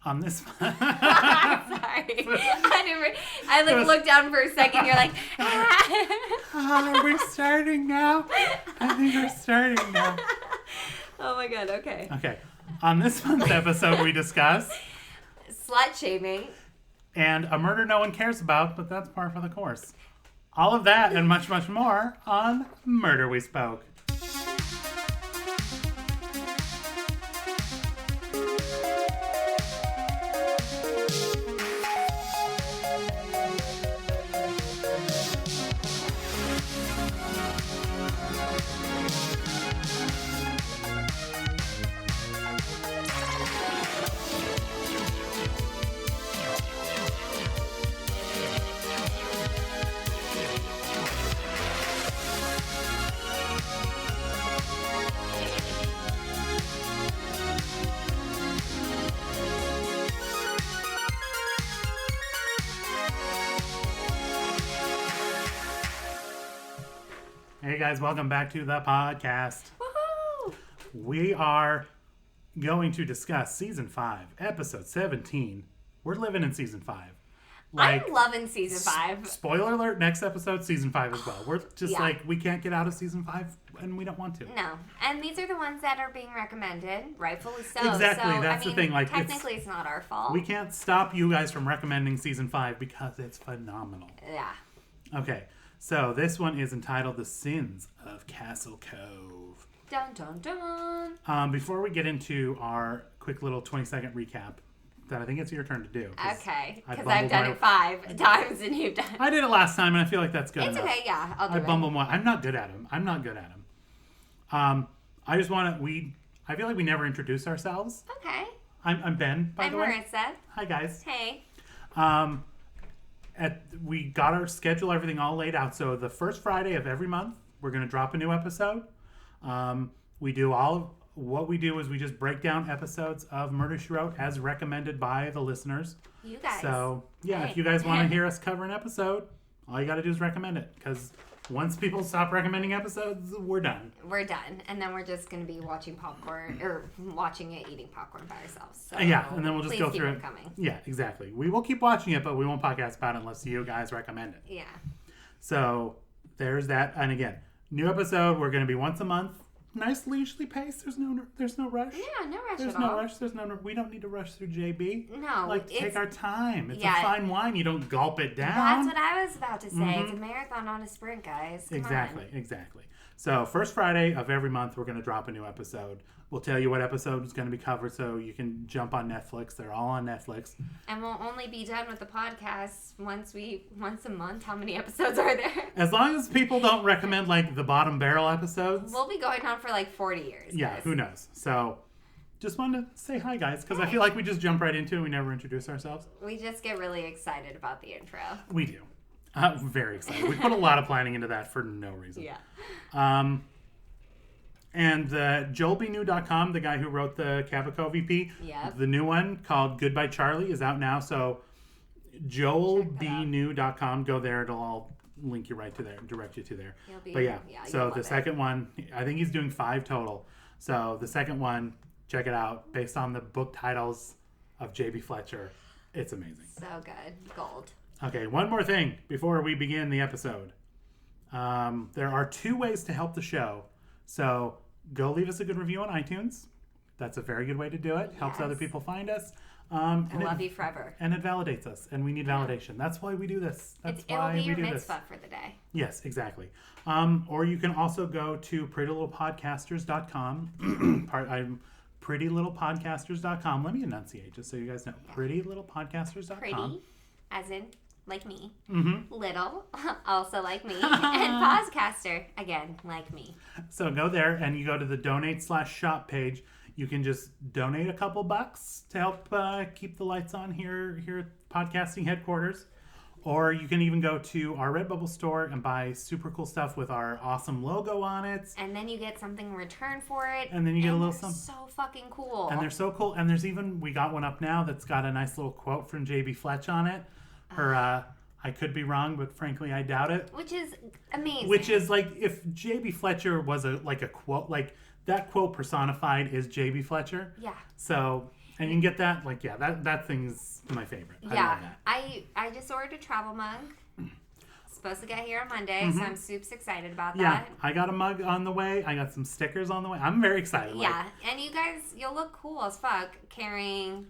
On this one. Sorry. I looked down for a second. You're like, we're starting now. I think we're starting now. Oh my god, okay. Okay. On this month's episode, we discuss slut shaming and a murder no one cares about, but that's par for the course. All of that and much, much more on Murder We Spoke. Hey guys, welcome back to the podcast. Woohoo! We are going to discuss Season 5, Episode 17. We're living in Season 5. I'm loving Season 5. Spoiler alert, next episode, Season 5 as well. We're just we can't get out of Season 5 and we don't want to. No. And these are the ones that are being recommended, rightfully so. Exactly, so, that's the thing. Like, technically it's not our fault. We can't stop you guys from recommending Season 5 because it's phenomenal. Yeah. Okay. So, this one is entitled The Sins of Castle Cove. Dun, dun, dun. Before we get into our quick little 20-second recap, that I think it's your turn to do. Okay, because I've done it 5 times and you've done it. I did it last time, and I feel like that's good enough. It's okay, yeah, I'll do it. I bumble more. I'm not good at them. I just want to, I feel like we never introduce ourselves. Okay. I'm Ben, by the way. I'm Marissa. Hi, guys. Hey. We got our schedule, everything all laid out. So the first Friday of every month, we're going to drop a new episode. What we do is we just break down episodes of Murder, She Wrote as recommended by the listeners. You guys. So, yeah, If you guys want to hear us cover an episode, all you got to do is recommend it. Because once people stop recommending episodes, we're done. We're done. And then we're just going to be watching popcorn, or watching it, eating popcorn by ourselves. So yeah, and then we'll just go through it. Coming. Yeah, exactly. We will keep watching it, but we won't podcast about it unless you guys recommend it. Yeah. So, there's that. And again, new episode, we're going to be once a month. Nice leisurely pace. There's no rush. Yeah, no rush There's at no all. rush. We don't need to rush through JB. No, take our time. It's a fine wine. You don't gulp it down. That's what I was about to say. Mm-hmm. It's a marathon, not a sprint, guys. Come Exactly. So first Friday of every month, we're going to drop a new episode. We'll tell you what episode is going to be covered, so you can jump on Netflix. They're all on Netflix. And we'll only be done with the podcast once a month. How many episodes are there? As long as people don't recommend like the bottom barrel episodes. We'll be going on for like 40 years. Yeah, guys. Who knows? So just wanted to say hi, guys, because I feel like we just jump right into it. We never introduce ourselves. We just get really excited about the intro. We do. Very excited. We put a lot of planning into that for no reason. Yeah. And JoelBnew.com, the guy who wrote the Cabot Cove EP, the new one called Goodbye Charlie is out now. So JoelBnew.com, go there. It'll all link you right to there, direct you to there. But so the second one, I think he's doing 5 total. So the second one, check it out. Based on the book titles of J.B. Fletcher, it's amazing. So good. Gold. Okay, one more thing before we begin the episode. There are 2 ways to help the show. So go leave us a good review on iTunes. That's a very good way to do it. Helps other people find us. I love you forever. And it validates us. And we need validation. That's why we do this. It'll be your mitzvah for the day. Yes, exactly. Or you can also go to prettylittlepodcasters.com. I'm prettylittlepodcasters.com. Let me enunciate just so you guys know. Yeah. Prettylittlepodcasters.com. Pretty, as in like me. Mm-hmm. Little, also like me. And podcaster, again, like me. So go there and you go to the donate/shop page. You can just donate a couple bucks to help keep the lights on here at podcasting headquarters. Or you can even go to our Redbubble store and buy super cool stuff with our awesome logo on it. And then you get something in return for it. And then you get a little something. So fucking cool. And they're so cool. And there's even, we got one up now that's got a nice little quote from J.B. Fletch on it. Her, I could be wrong, but frankly, I doubt it. Which is amazing. Which is like, if J.B. Fletcher was a quote, like that quote personified is J.B. Fletcher. Yeah. So And you can get that, like, yeah, that thing's my favorite. I love that. I just ordered a travel mug. It's supposed to get here on Monday, so I'm super excited about that. Yeah, I got a mug on the way. I got some stickers on the way. I'm very excited. Yeah, and you guys, you'll look cool as fuck carrying...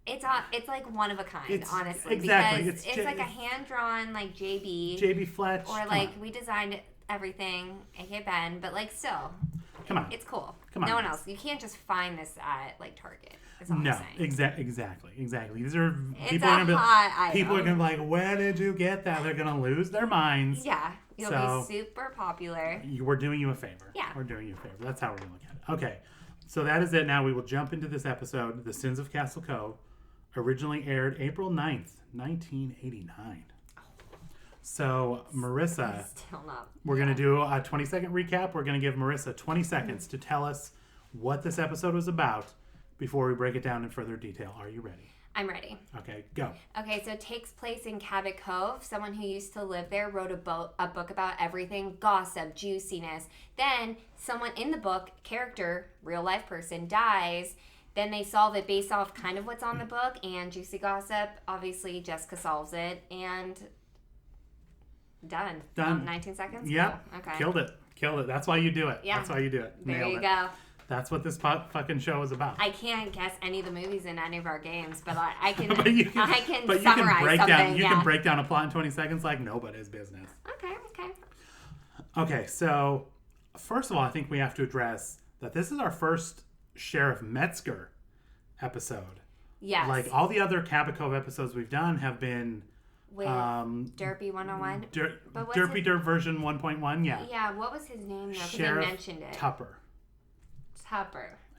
It's like one of a kind, honestly. Exactly. Because it's like a hand-drawn, like, JB Fletch. Or, like, we designed everything, aka Ben, but, like, still. Come on. It's cool. Come on. No one else. You can't just find this at, like, Target. No, exactly. These are people are gonna be like, where did you get that? They're gonna lose their minds. Yeah, you'll be super popular. We're doing you a favor. Yeah, we're doing you a favor. That's how we're gonna look at it. Okay, so that is it. Now we will jump into this episode. The Sins of Castle Cove originally aired April 9th, 1989. So Marissa, we're gonna do a 20-second recap. We're gonna give Marissa 20 seconds to tell us what this episode was about. Before we break it down in further detail, are you ready? I'm ready. Okay, go. Okay, so it takes place in Cabot Cove. Someone who used to live there wrote a book about everything, gossip, juiciness. Then someone in the book, character, real life person, dies. Then they solve it based off kind of what's on the book and juicy gossip. Obviously, Jessica solves it and done. 19 seconds? Yeah. Cool. Okay. Killed it. That's why you do it. Yeah. That's why you do it. There you go. That's what this fucking show is about. I can't guess any of the movies in any of our games, but I can. You can summarize something. You can break down a plot in 20 seconds like nobody's business. Okay. So first of all, I think we have to address that this is our first Sheriff Metzger episode. Yes. Like all the other Cabot Cove episodes we've done have been with Derpy 101. Derpy Derp version 1.1. Yeah. Yeah. What was his name? Though? Sheriff they mentioned it. Tupper.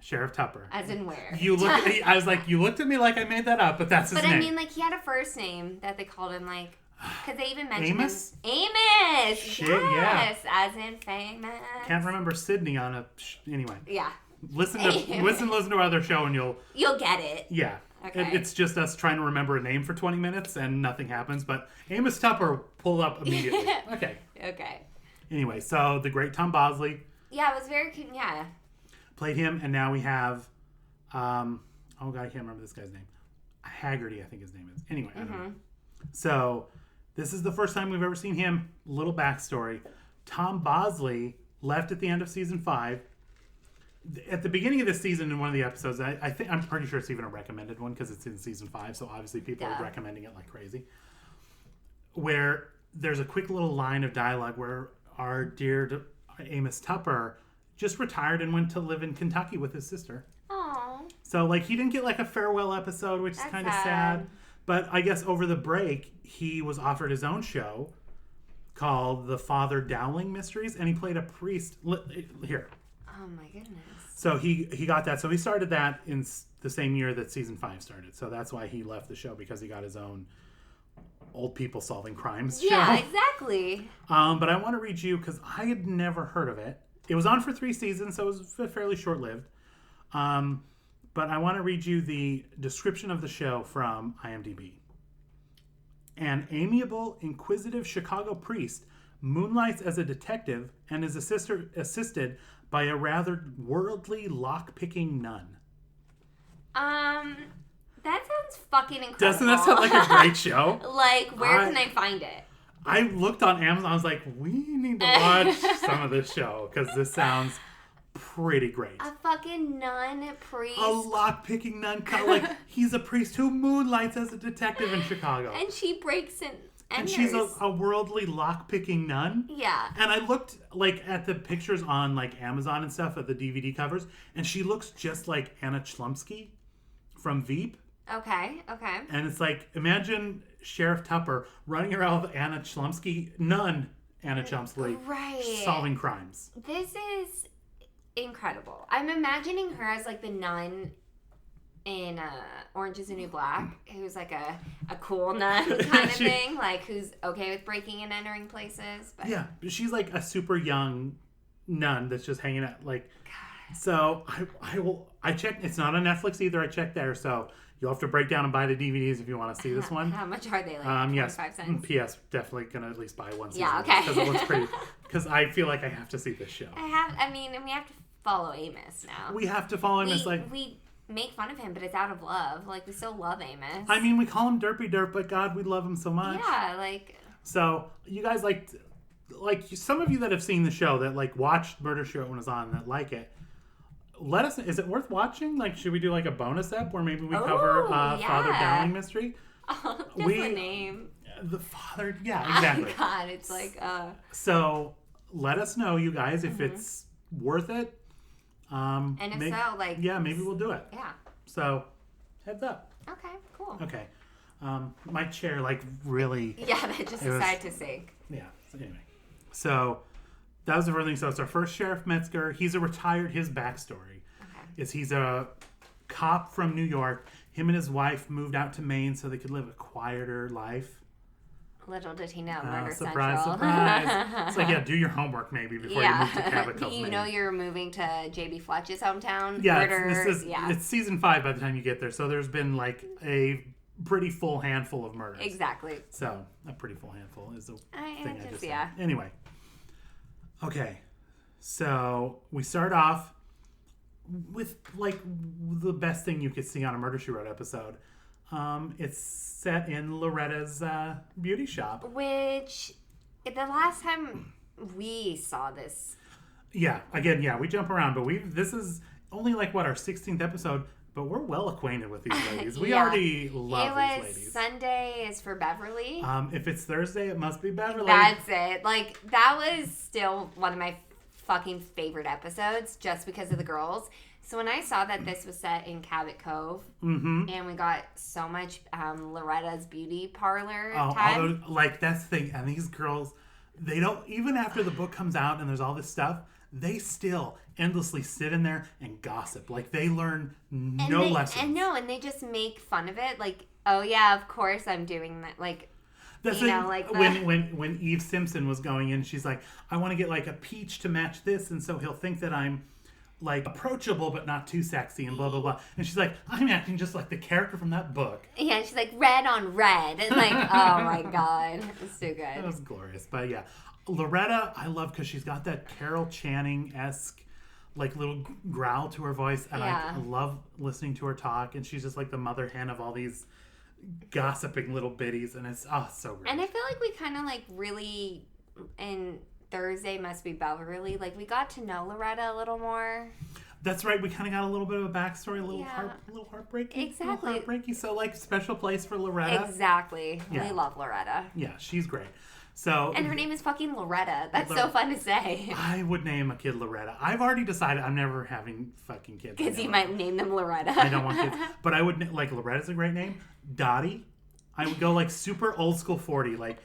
Sheriff Tupper. As in where? You look at me, I was like, you looked at me like I made that up, but that's his name. But I mean, like, he had a first name that they called him, like, because they even mentioned Amos? Amos! Shit, yes, as in famous. Can't remember Sydney on a... Anyway. Yeah. Listen to our other show and you'll get it. Yeah. Okay. It's just us trying to remember a name for 20 minutes and nothing happens, but Amos Tupper pulled up immediately. Okay. Anyway, so the great Tom Bosley. Yeah, it was very cute. Yeah. Played him, and now we have, oh God, I can't remember this guy's name. Haggerty, I think his name is. Anyway, I don't know. So, this is the first time we've ever seen him. Little backstory. Tom Bosley left at the end of season 5. At the beginning of this season, in one of the episodes, I'm pretty sure it's even a recommended one because it's in season 5, so obviously people are recommending it like crazy. Where there's a quick little line of dialogue where our dear Amos Tupper just retired and went to live in Kentucky with his sister. Aww. So, like, he didn't get, like, a farewell episode, which is kind of sad. But I guess over the break, he was offered his own show called The Father Dowling Mysteries, and he played a priest. Here. Oh, my goodness. So he got that. So he started that in the same year that season 5 started. So that's why he left the show, because he got his own old people solving crimes show. Yeah, exactly. But I want to read you, because I had never heard of it. It was on for 3 seasons, so it was fairly short-lived. But I want to read you the description of the show from IMDb. An amiable, inquisitive Chicago priest moonlights as a detective and is assisted by a rather worldly, lock-picking nun. That sounds fucking incredible. Doesn't that sound like a great show? Like, where can I find it? I looked on Amazon. I was like, we need to watch some of this show because this sounds pretty great. A fucking nun priest. A lock-picking nun. Like, he's a priest who moonlights as a detective in Chicago. And she breaks in. And she's a worldly lock-picking nun. Yeah. And I looked, like, at the pictures on, like, Amazon and stuff, at the DVD covers, and she looks just like Anna Chlumsky from Veep. Okay. And it's like, imagine Sheriff Tupper running around with Anna Chlumsky, nun Anna Chlumsky, solving crimes. This is incredible. I'm imagining her as, like, the nun in Orange is the New Black, who's like a cool nun kind of thing, like who's okay with breaking and entering places. But... Yeah, she's like a super young nun that's just hanging out. Like, God. So I checked. It's not on Netflix either. I checked there, so you'll have to break down and buy the DVDs if you want to see this one. How much are they? Like 25 cents. P.S. Definitely gonna at least buy one season. Yeah, okay. Because it looks pretty. Because I feel like I have to see this show. I mean, we have to follow Amos now. We have to follow Amos. make fun of him, but it's out of love. Like, we still love Amos. I mean, we call him Derpy Derp, but God, we love him so much. Yeah, like... So, you guys like some of you that have seen the show, that like watched Murder, She Wrote when it was on, that like it, let us, is it worth watching? Like, should we do like a bonus ep where maybe we cover Father Dowling Mystery? Oh, just the name. The Father, yeah, exactly. Oh, God, it's like, So, let us know, you guys, if it's worth it. And if so, like... Yeah, maybe we'll do it. Yeah. So, heads up. Okay, cool. Okay. My chair, like, really... Yeah, that just decided to sink. Yeah. So, anyway. So, that was the first thing. So, it's our first Sheriff Metzger. He's a retired... His backstory is he's a cop from New York. Him and his wife moved out to Maine so they could live a quieter life. Little did he know, Murder surprise, Central. Surprise. It's like, yeah, do your homework maybe before you move to Cabot, Cove, you know you're moving to J.B. Fletch's hometown. Yeah, Murder, it's season 5 by the time you get there, so there's been like a pretty full handful of murders. Exactly. So, a pretty full handful is the thing I just said. Yeah. Anyway. Okay. So, we start off with like the best thing you could see on a Murder, She Wrote episode. It's set in Loretta's beauty shop. Which, the last time we saw this... Yeah, again, we jump around, but this is only like, what, our 16th episode, but we're well acquainted with these ladies. We already love these ladies. Sunday is for Beverly. If it's Thursday, it must be Beverly. That's it. Like, that was still one of my fucking favorite episodes, just because of the girls. So when I saw that this was set in Cabot Cove, and we got so much Loretta's beauty parlor time. Like, that's the thing. And these girls, they don't, even after the book comes out and there's all this stuff, they still endlessly sit in there and gossip. Like, they learn lessons. And they just make fun of it. Like, oh yeah, of course I'm doing that. Like, that's when Eve Simpson was going in, she's like, I want to get like a peach to match this, and so he'll think that I'm like approachable but not too sexy and blah blah blah. And she's like, I'm acting just like the character from that book. Yeah, she's like red on red, and like, oh my god, it's so good. That was glorious. But yeah, Loretta, I love because she's got that Carol Channing-esque like little growl to her voice, and I love listening to her talk. And she's just like the mother hen of all these gossiping little biddies, and it's so great. And I feel like we kind of like really in Thursday Must Be Beverly, like we got to know Loretta a little more. That's right. We kind of got a little bit of a backstory, a little heartbreaky. Exactly. A little heartbreaky. So like special place for Loretta. Exactly. Yeah. We love Loretta. Yeah, she's great. So, and her name is fucking Loretta. That's so fun to say. I would name a kid Loretta. I've already decided I'm never having fucking kids. Because you might name them Loretta. I don't want kids. But I would, like, Loretta's a great name. Dottie. I would go, like, super old school 40. Like,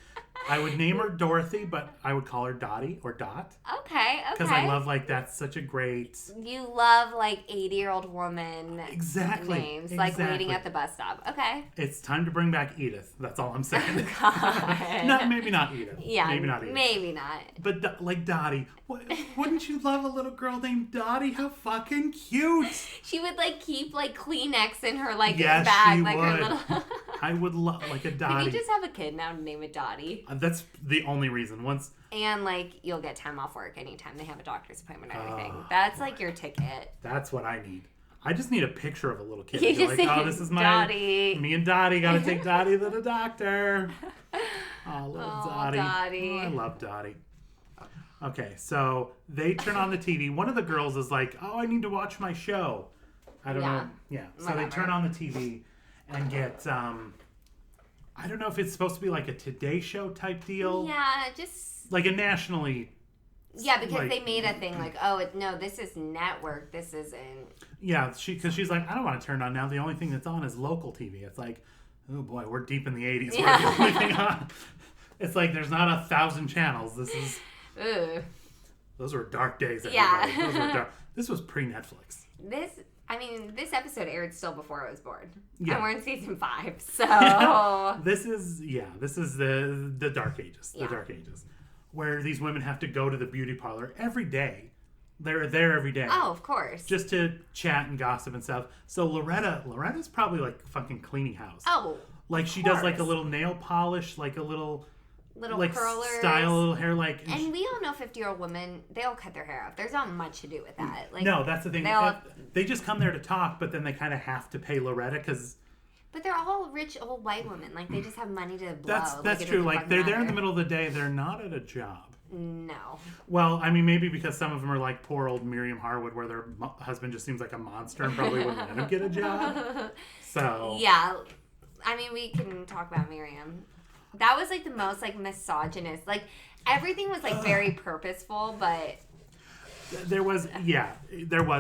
I would name her Dorothy, but I would call her Dottie or Dot. Okay. Because I love, like, that's such a great... You love, like, 80-year-old woman names. Exactly. Like waiting at the bus stop. Okay. It's time to bring back Edith. That's all I'm saying. God. Maybe not Edith. Yeah. Maybe not Edith. Maybe not. But, like, Dottie. Wouldn't you love a little girl named Dottie? How fucking cute. She would, like, keep, like, Kleenex in her, like, yes, bag. She like, would. her little... I would love, like, a Dottie. Can you just have a kid now and name it Dottie? That's the only reason. And, like, you'll get time off work anytime they have a doctor's appointment or anything. That's, like, your ticket. That's what I need. I just need a picture of a little kid. You just like, oh, this is my... Dottie. Me and Dottie got to take Dottie to the doctor. Oh, little Dottie. Dottie. Oh, I love Dottie. Okay, so they turn on the TV. One of the girls is like, oh, I need to watch my show. I don't know. Yeah. So Whatever. They turn on the TV and get... I don't know if it's supposed to be like a Today Show type deal. Yeah, just... Like a nationally... Yeah, because they made a thing like, oh, no, this is network. This isn't... Yeah, because she's like, I don't want to turn on now. The only thing that's on is local TV. It's like, oh boy, we're deep in the 80s. Yeah. We're the only thing on. It's like there's not 1,000 channels. This is... Ugh. Those were dark days, everybody. Yeah. Those were dark. This was pre-Netflix. This episode aired still before I was born. Yeah. And we're in season 5, so... This is the Dark Ages. The Dark Ages. Where these women have to go to the beauty parlor every day. They're there every day. Oh, of course. Just to chat and gossip and stuff. So Loretta's probably like fucking cleaning house. Oh, like she does like a little nail polish, like a little little like curlers. style little hair, like. And we all know 50-year-old women, they all cut their hair off. There's not much to do with that. Like, no, that's the thing. They They just come there to talk, but then they kind of have to pay Loretta because. But they're all rich old white women. Like, they just have money to blow. That's true. Like, they're there in the middle of the day. They're not at a job. No. Well, I mean, maybe because some of them are like poor old Miriam Harwood, where their husband just seems like a monster and probably wouldn't let him get a job. So. Yeah. I mean, we can talk about Miriam. That was, like, the most, like, misogynist. Like, everything was, like, very purposeful, but... There was,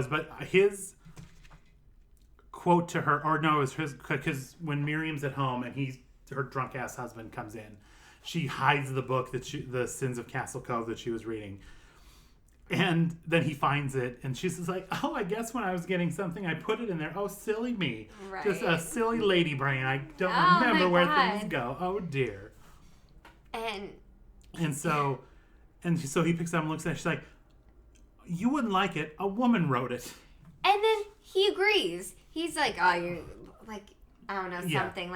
but his quote to her, or no, it was his, because when Miriam's at home and her drunk ass husband comes in, she hides the book the Sins of Castle Cove that she was reading. And then he finds it, and she's just like, oh, I guess when I was getting something, I put it in there. Oh, silly me. Right. Just a silly lady brain. I don't remember where things go. Oh, dear. And so he picks it up and looks at it. She's like, you wouldn't like it. A woman wrote it. And then he agrees. He's like, oh, you're, like, I don't know, something.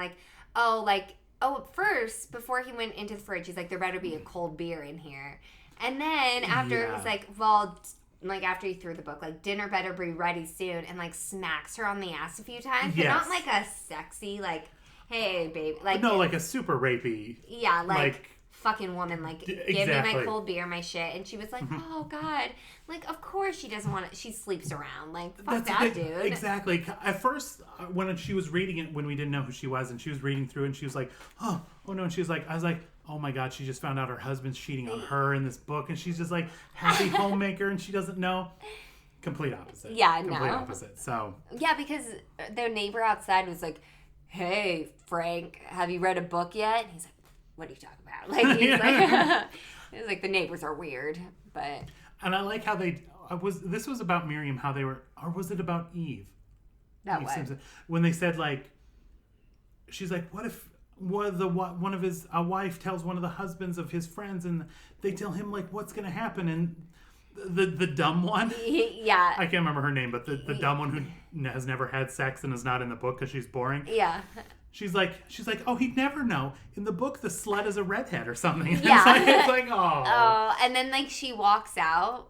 At first, before he went into the fridge, he's like, there better be a cold beer in here. And then after, he's like, well, like, after he threw the book, like, dinner better be ready soon, and, like, smacks her on the ass a few times. But not, like, a sexy, like, hey, baby. Like, no, like a super rapey. Yeah, like fucking woman, like, give me my cold beer, my shit. And she was like, oh, God. Like, of course she doesn't want it. She sleeps around. Like, fuck that dude. Exactly. At first, when she was reading it, when we didn't know who she was, and she was reading through, and she was like, oh no. And she was like, I was like, oh my God, she just found out her husband's cheating on her in this book. And she's just like, happy homemaker, and she doesn't know. Complete opposite. Yeah, Complete opposite. So. Yeah, because their neighbor outside was like, hey, Frank, have you read a book yet? And he's like, what are you talking about? Like, he's like, it's like the neighbors are weird, but. And I like how this was about Miriam, how they were, or was it about Eve? That Eve way. Simpson. When they said, like, she's like, what if a wife tells one of the husbands of his friends and they tell him, like, what's going to happen? And the dumb one, yeah, I can't remember her name, but the dumb one who has never had sex and is not in the book because she's boring. Yeah. She's like, oh, he'd never know. In the book, the slut is a redhead or something. Yeah. It's like, oh. Oh, and then, like, she walks out,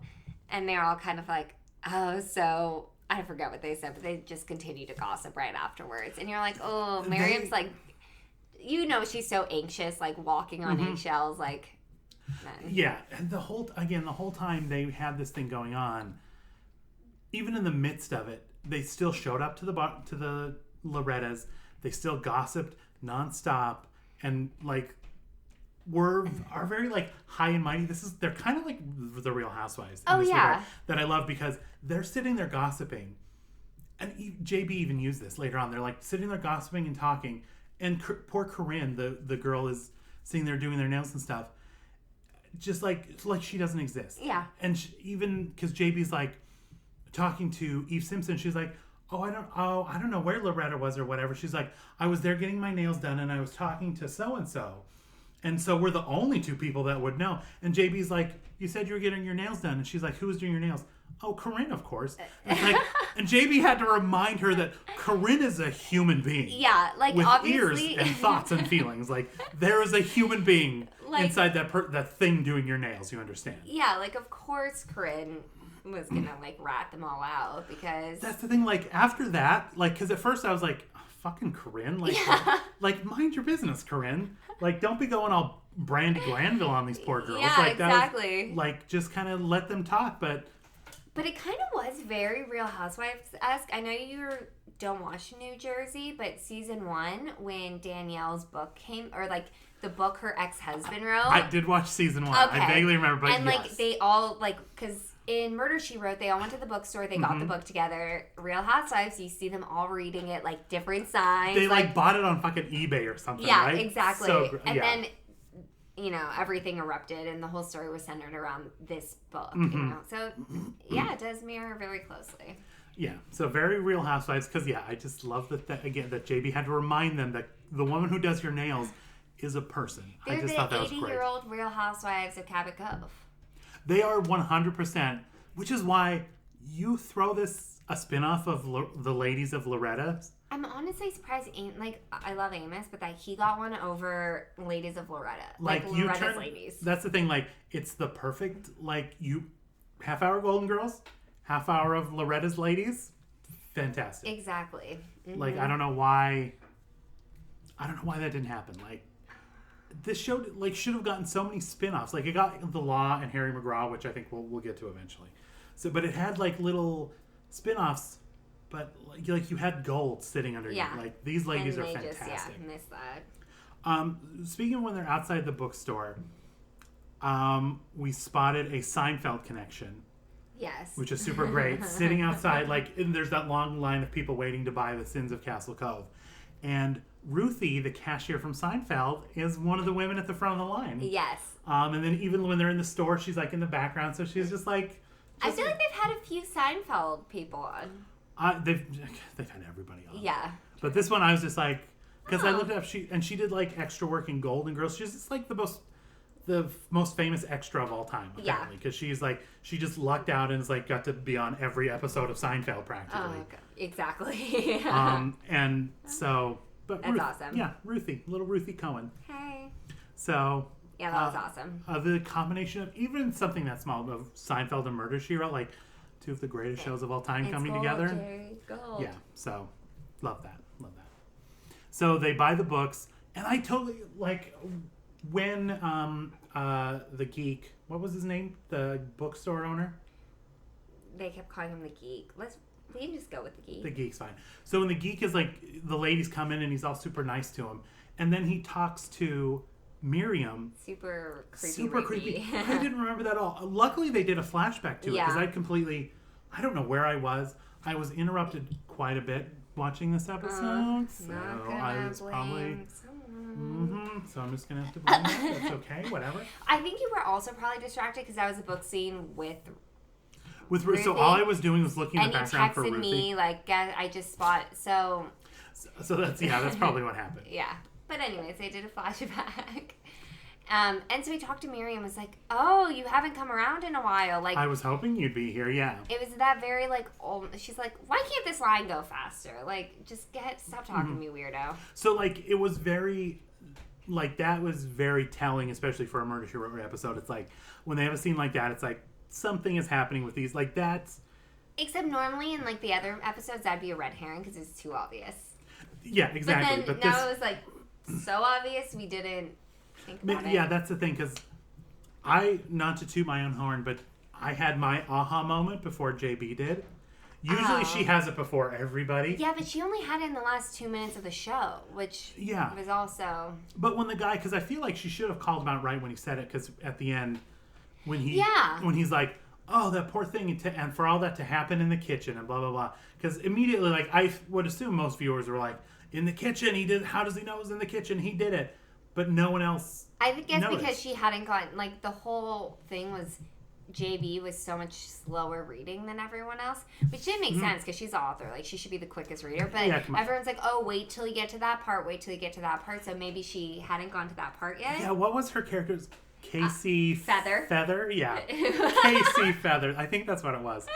and they're all kind of like, oh, so, I forget what they said, but they just continue to gossip right afterwards. And you're like, oh, Miriam's like, you know, she's so anxious, like, walking on eggshells, like. Man. Yeah, and the whole time they had this thing going on, even in the midst of it, they still showed up to the Lorettas. They still gossiped nonstop, and like are very like high and mighty. They're kind of like the Real Housewives. Oh yeah, that I love because they're sitting there gossiping, and JB even used this later on. They're like sitting there gossiping and talking, and poor Corinne, the girl, is sitting there doing their nails and stuff, just like she doesn't exist. Yeah, and even because JB's like talking to E17, she's like, I don't know where Loretta was or whatever. She's like, I was there getting my nails done and I was talking to so-and-so. And so we're the only two people that would know. And JB's like, you said you were getting your nails done. And she's like, who was doing your nails? Oh, Corinne, of course. Like, and JB had to remind her that Corinne is a human being. Yeah, like with obviously. ears and thoughts and feelings. Like, there is a human being like, inside that thing doing your nails, you understand? Yeah, like, of course Corinne was gonna like rat them all out because that's the thing. Like after that, like because at first I was like, oh, "Fucking Corinne," like mind your business, Corinne. Like don't be going all Brandy Glanville on these poor girls. Yeah, like, exactly. Like just kind of let them talk, but it kind of was very Real Housewives-esque. I know you don't watch New Jersey, but season 1 when Danielle's book came, or like the book her ex-husband wrote. I did watch season 1. Okay. I vaguely remember, but and yes. like they all like because. In Murder, She Wrote, they all went to the bookstore. They got the book together. Real Housewives, you see them all reading it, like, different signs. They, like bought it on fucking eBay or something, yeah, right? Exactly. So, and then, you know, everything erupted, and the whole story was centered around this book, you know? So, yeah, it does mirror very closely. Yeah, so very Real Housewives, because, yeah, I just love that JB had to remind them that the woman who does your nails is a person. They're I just thought that was the great. 80-year-old Real Housewives of Cabot Cove. They are 100%, which is why you throw this a spinoff of the Ladies of Loretta. I'm honestly surprised. I love Amos, but that he got one over Ladies of Loretta. Like Loretta's Ladies. That's the thing. Like, it's the perfect, like, half hour Golden Girls, half hour of Loretta's Ladies. Fantastic. Exactly. Mm-hmm. Like, I don't know why that didn't happen. Like, this show, like, should have gotten so many spin-offs. Like, it got The Law and Harry McGraw, which I think we'll get to eventually. So, but it had, like, little spin-offs. But like you had gold sitting underneath. Yeah. Like, these ladies are fantastic. Just, missed that. Speaking of when they're outside the bookstore, we spotted a Seinfeld connection. Yes. Which is super great. Sitting outside, like, and there's that long line of people waiting to buy The Sins of Castle Cove. And Ruthie, the cashier from Seinfeld, is one of the women at the front of the line. Yes. And then even when they're in the store, she's like in the background. So she's just like... I feel like they've had a few Seinfeld people on. They've had everybody on. Yeah. But this one I was just like, because I looked up, she did like extra work in Golden Girls. She's just like the most famous extra of all time, apparently. Because she's like, she just lucked out and is like got to be on every episode of Seinfeld practically. Oh, okay. Exactly. And so, but that's awesome. Yeah, little Ruthie Cohen. Hey. So. Yeah, that was awesome. The combination of even something that small of Seinfeld and Murder, She Wrote, like, two of the greatest shows of all time coming together. Jerry, gold. Yeah, so love that. So they buy the books, and I totally like when the geek, what was his name? The bookstore owner? They kept calling him the geek. We can just go with the geek. The geek's fine. So when the geek is like, the ladies come in and he's all super nice to him, and then he talks to Miriam. Super creepy. I didn't remember that at all. Luckily, they did a flashback to it because I don't know where I was. I was interrupted quite a bit watching this episode, so I was probably. So I'm just gonna have to blame that. That's okay, whatever. I think you were also probably distracted because that was a book scene with Ruthie. So all I was doing was looking in the background for Ruthie. And you texted me like, I just spot so. So that's probably what happened. Yeah. But anyways, they did a flashback. And so we talked to Miriam. Was like, "Oh, you haven't come around in a while." Like, I was hoping you'd be here. Yeah. It was that very like. She's like, "Why can't this line go faster? Like, just stop talking to me, weirdo." So like, it was very, like that was very telling, especially for a Murder She Wrote episode. It's like when they have a scene like that, it's like something is happening with these. Like that's. Except normally in like the other episodes, that'd be a red herring because it's too obvious. Yeah, exactly. But now it was like. So obvious we didn't think about it. Yeah, that's the thing, because not to toot my own horn, but I had my aha moment before JB did. Usually she has it before everybody. Yeah, but she only had it in the last 2 minutes of the show, which was also... But when the guy, because I feel like she should have called him out right when he said it, because at the end, when he's like, oh, that poor thing, and for all that to happen in the kitchen and blah, blah, blah. Because immediately, like, I would assume most viewers were like, in the kitchen, he did. How does he know it was in the kitchen? He did it, but no one else. I think it's because she hadn't gotten like the whole thing was. JB was so much slower reading than everyone else, which didn't make sense because she's the author. Like she should be the quickest reader, but everyone's like, "Oh, wait till you get to that part. Wait till you get to that part." So maybe she hadn't gone to that part yet. Yeah. What was her character's? Casey Feather. Feather, yeah. Casey Feather. I think that's what it was.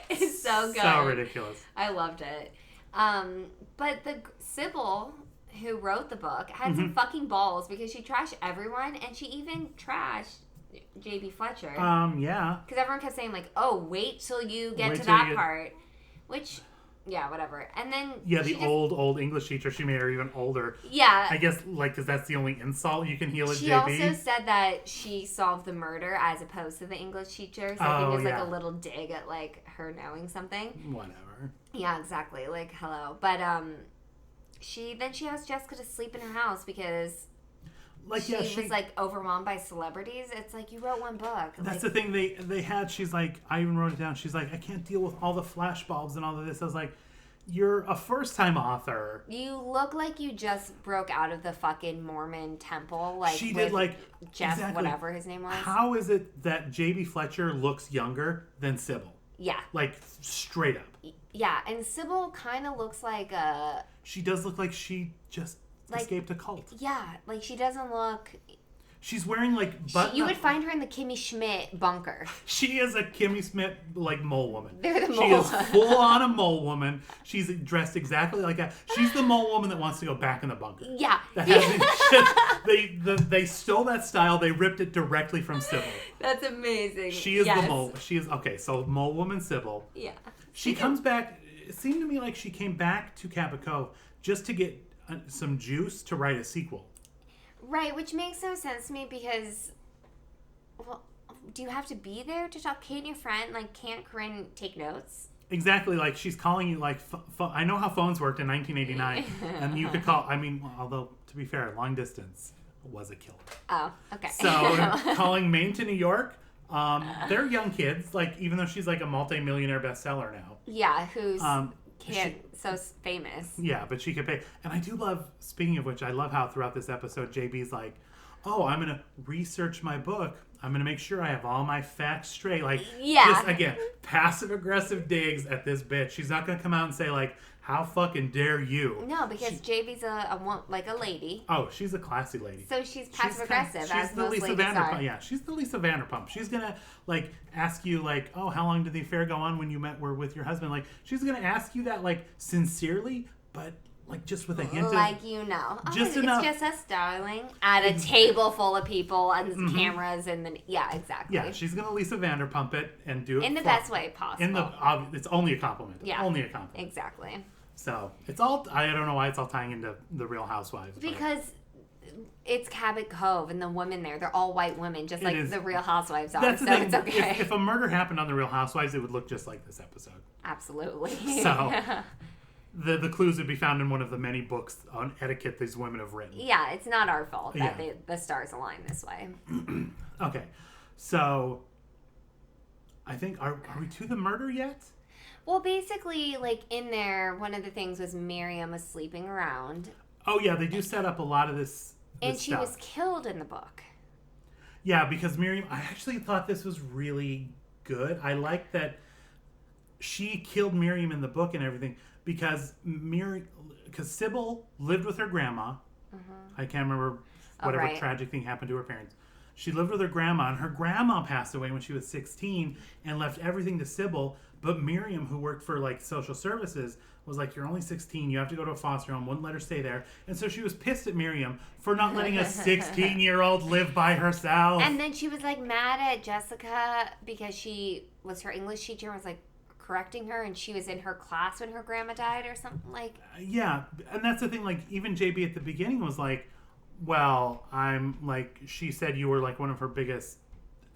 It's so good. So ridiculous. I loved it. But the Sybil who wrote the book had some fucking balls because she trashed everyone and she even trashed J.B. Fletcher. Yeah. Because everyone kept saying like, "Oh, wait till you get to that part," which, yeah, whatever. And then the old English teacher, she made her even older. Yeah. I guess like because that's the only insult you can heal at She J.B. also said that she solved the murder as opposed to the English teacher. So I think it was like a little dig at like her knowing something. Whatever. Yeah, exactly. Like, hello. But she asked Jessica to sleep in her house because she was like overwhelmed by celebrities. It's like you wrote one book. That's the thing they had. She's like, I even wrote it down. She's like, I can't deal with all the flashbulbs and all of this. I was like, you're a first-time author. You look like you just broke out of the fucking Mormon temple. Like she did, like Jeff, whatever his name was. How is it that J.B. Fletcher looks younger than Sybil? Yeah, like straight up. Yeah, and Sybil kind of looks like She does look like she just escaped a cult. Yeah, like she doesn't look. She's wearing like button. You would find her in the Kimmy Schmidt bunker. She is a Kimmy Schmidt like mole woman. They're the mole. She is full on a mole woman. She's dressed exactly like that. She's the mole woman that wants to go back in the bunker. Yeah. That has they stole that style. They ripped it directly from Sybil. That's amazing. She is the mole. She is okay. So mole woman Sybil. Yeah. She comes back. It seemed to me like she came back to Cabot Cove just to get some juice to write a sequel. Right, which makes no sense to me because, well, do you have to be there to talk? Can't your friend, like, can't Corinne take notes? Exactly, like she's calling you like, I know how phones worked in 1989, and you could call, I mean, although, to be fair, long distance was a killer. Oh, okay. So, calling Maine to New York, they're young kids, like, even though she's like a multi-millionaire bestseller now. Yeah, who's so famous. Yeah, but she could pay. And I do love, speaking of which, I love how throughout this episode, JB's like, oh, I'm going to research my book. I'm going to make sure I have all my facts straight. Like, just, again, passive-aggressive digs at this bitch. She's not going to come out and say, like, how fucking dare you? No, because JB's a lady. Oh, she's a classy lady. So she's passive-aggressive, she's the Lisa Vanderpump. Yeah, she's the Lisa Vanderpump. She's going to, like, ask you, like, oh, how long did the affair go on when you were with your husband? Like, she's going to ask you that, like, sincerely, but... like, just with a hint of... like, you know. Just it's enough. Just us, darling. At a table full of people and cameras and then... Yeah, exactly. Yeah, she's going to Lisa Vanderpump it and do it... in the best way possible. It's only a compliment. Yeah. Only a compliment. Exactly. So, it's all... I don't know why it's all tying into the Real Housewives. Because it's Cabot Cove and the women there, they're all white women, just like the Real Housewives are. That's the thing. It's okay. If a murder happened on the Real Housewives, it would look just like this episode. Absolutely. So... The clues would be found in one of the many books on etiquette these women have written. Yeah, it's not our fault that the stars align this way. Okay, so I think are we to the murder yet? Well, basically, like in there, one of the things was Miriam was sleeping around. Oh yeah, they do set up a lot of this and she stuff. was killed in the book. Yeah, because Miriam, I actually thought this was really good. I like that she killed Miriam in the book and everything. Because Sybil lived with her grandma. I can't remember whatever tragic thing happened to her parents. She lived with her grandma, and her grandma passed away when she was 16 and left everything to Sybil. But Miriam, who worked for like social services, was like, "You're only 16. You have to go to a foster home. Wouldn't let her stay there." And so she was pissed at Miriam for not letting a 16-year-old live by herself. And then she was like mad at Jessica because she was her English teacher and was like correcting her, and she was in her class when her grandma died or something like. Yeah, and that's the thing. Like, even JB at the beginning was like, "Well, I'm like," she said you were like one of her biggest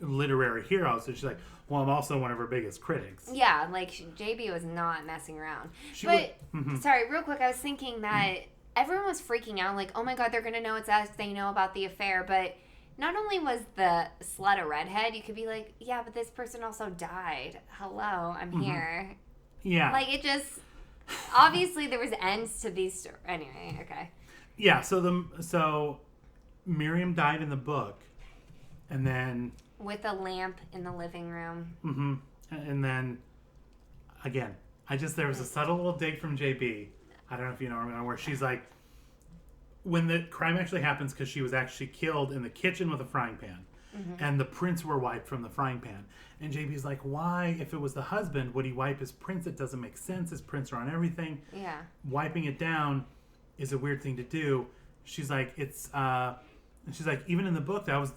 literary heroes, and she's like, "Well, I'm also one of her biggest critics." Yeah, like JB was not messing around. Sorry, real quick, I was thinking that everyone was freaking out, like, "Oh my God, they're gonna know it's us. They know about the affair," but. Not only was the slut a redhead, you could be like, yeah, but this person also died. Hello, I'm here. Yeah. Like, it just... Obviously, there was ends to these stories. Anyway, okay. Yeah, so Miriam died in the book, and then... with a lamp in the living room. Mm-hmm. And then, again, there was a subtle little dig from JB. I don't know if you know where she's like... when the crime actually happens, because she was actually killed in the kitchen with a frying pan, and the prints were wiped from the frying pan. And JB's like, why, if it was the husband, would he wipe his prints? It doesn't make sense. His prints are on everything. Yeah. Wiping it down is a weird thing to do. She's like, she's like, even in the book, that was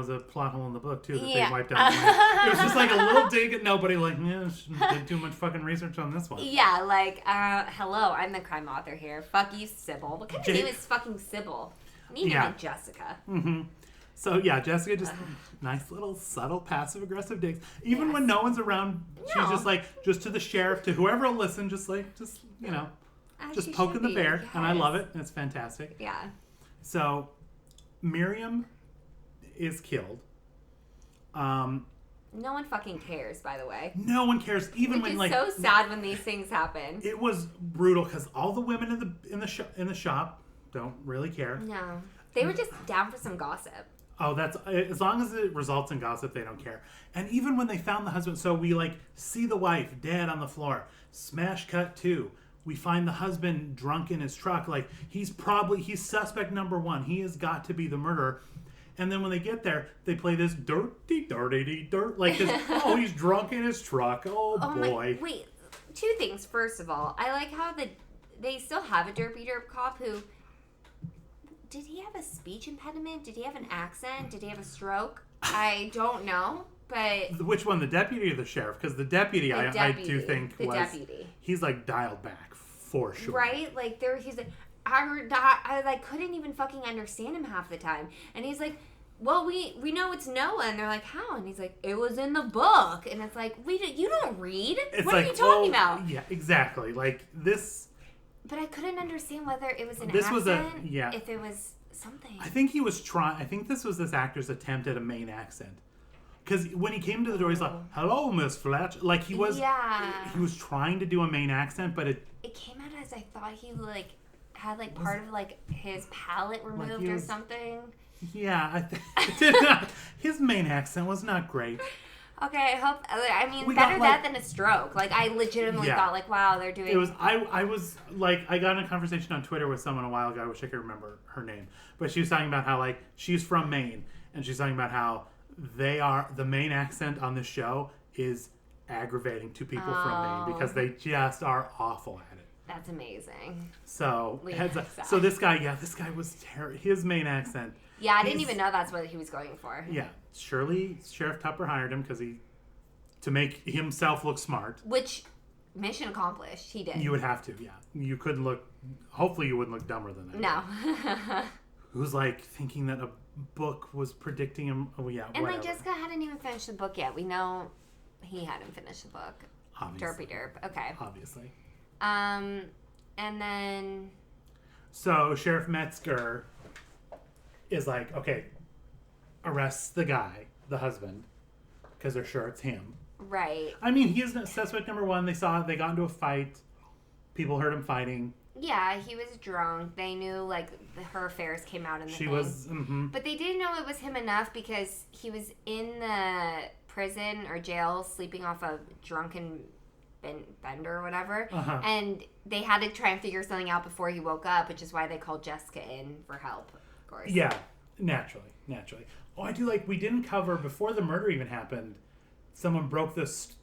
a plot hole in the book too, that they wiped out. It was just like a little dig at nobody, like, yeah, didn't do much fucking research on this one. Yeah, like, hello, I'm the crime author here. Fuck you, Sybil. What kind of name is fucking Sybil? Me name Jessica. Mm-hmm. So yeah, Jessica just nice little subtle passive aggressive digs. Even when no one's around, she's just like, just to the sheriff, to whoever will listen, just you know, just poking the bear, and I love it. It's fantastic. Yeah. So Miriam is killed. No one fucking cares, by the way. No one cares, even when like. It's so sad when these things happen. It was brutal because all the women in the shop don't really care. No, they were just down for some gossip. Oh, that's as long as it results in gossip, they don't care. And even when they found the husband, so we like see the wife dead on the floor. Smash cut 2. We find the husband drunk in his truck. Like he's suspect number 1. He has got to be the murderer. And then when they get there, they play this dirty, like this. Oh, he's drunk in his truck. Oh boy. Wait, two things. First of all, I like how they still have a derpy derp cop who. Did he have a speech impediment? Did he have an accent? Did he have a stroke? I don't know, but... Which one, the deputy or the sheriff? Because the deputy, I do think the was... deputy. He's, like, dialed back, for sure. Right? Like, he's like, I couldn't even fucking understand him half the time. And he's like, well, we know it's Noah. And they're like, how? And he's like, it was in the book. And it's like, you don't read? It's what like, are you talking about? Yeah, exactly. Like, this... But I couldn't understand whether it was an this accent, was if it was something. I think he was trying... I think this was this actor's attempt at a Maine accent. Because when he came to the door, he's like, hello, Miss Fletch. Like, he was... Yeah. He was trying to do a Maine accent, but it... It came out as I thought he, like, had, like, part of, like, his palate removed or something. Yeah, it did not... His Maine accent was not great. Okay, I mean, better that than a stroke. Like, I legitimately thought, like, wow, they're doing... It was, I was, like, I got in a conversation on Twitter with someone a while ago. I wish I could remember her name. But she was talking about how, like, she's from Maine. And she's talking about how the Maine accent on this show is aggravating to people from Maine because they just are awful at it. That's amazing. So, so this guy was terrible. His Maine accent. Yeah, I didn't even know that's what he was going for. Yeah. Surely Sheriff Tupper hired him to make himself look smart. Which, mission accomplished. He did. You would have to, yeah. You couldn't look... Hopefully you wouldn't look dumber than that. No. Who's like thinking that a book was predicting him... Oh, yeah, and whatever. like Jessica hadn't even finished the book yet. We know he hadn't finished the book. Obviously. Derpy derp. Okay. Obviously. And then... So Sheriff Metzger is like, okay, arrests the guy, the husband, because they're sure it's him. Right. I mean, he is suspect number one. They got into a fight. People heard him fighting. Yeah, he was drunk. They knew, like, her affairs came out in the thing. Mm-hmm. But they didn't know it was him enough because he was in the prison or jail sleeping off a drunken bender or whatever. Uh-huh. And they had to try and figure something out before he woke up, which is why they called Jessica in for help, of course. Yeah, naturally. Oh, I do like, we didn't cover, before the murder even happened, someone broke this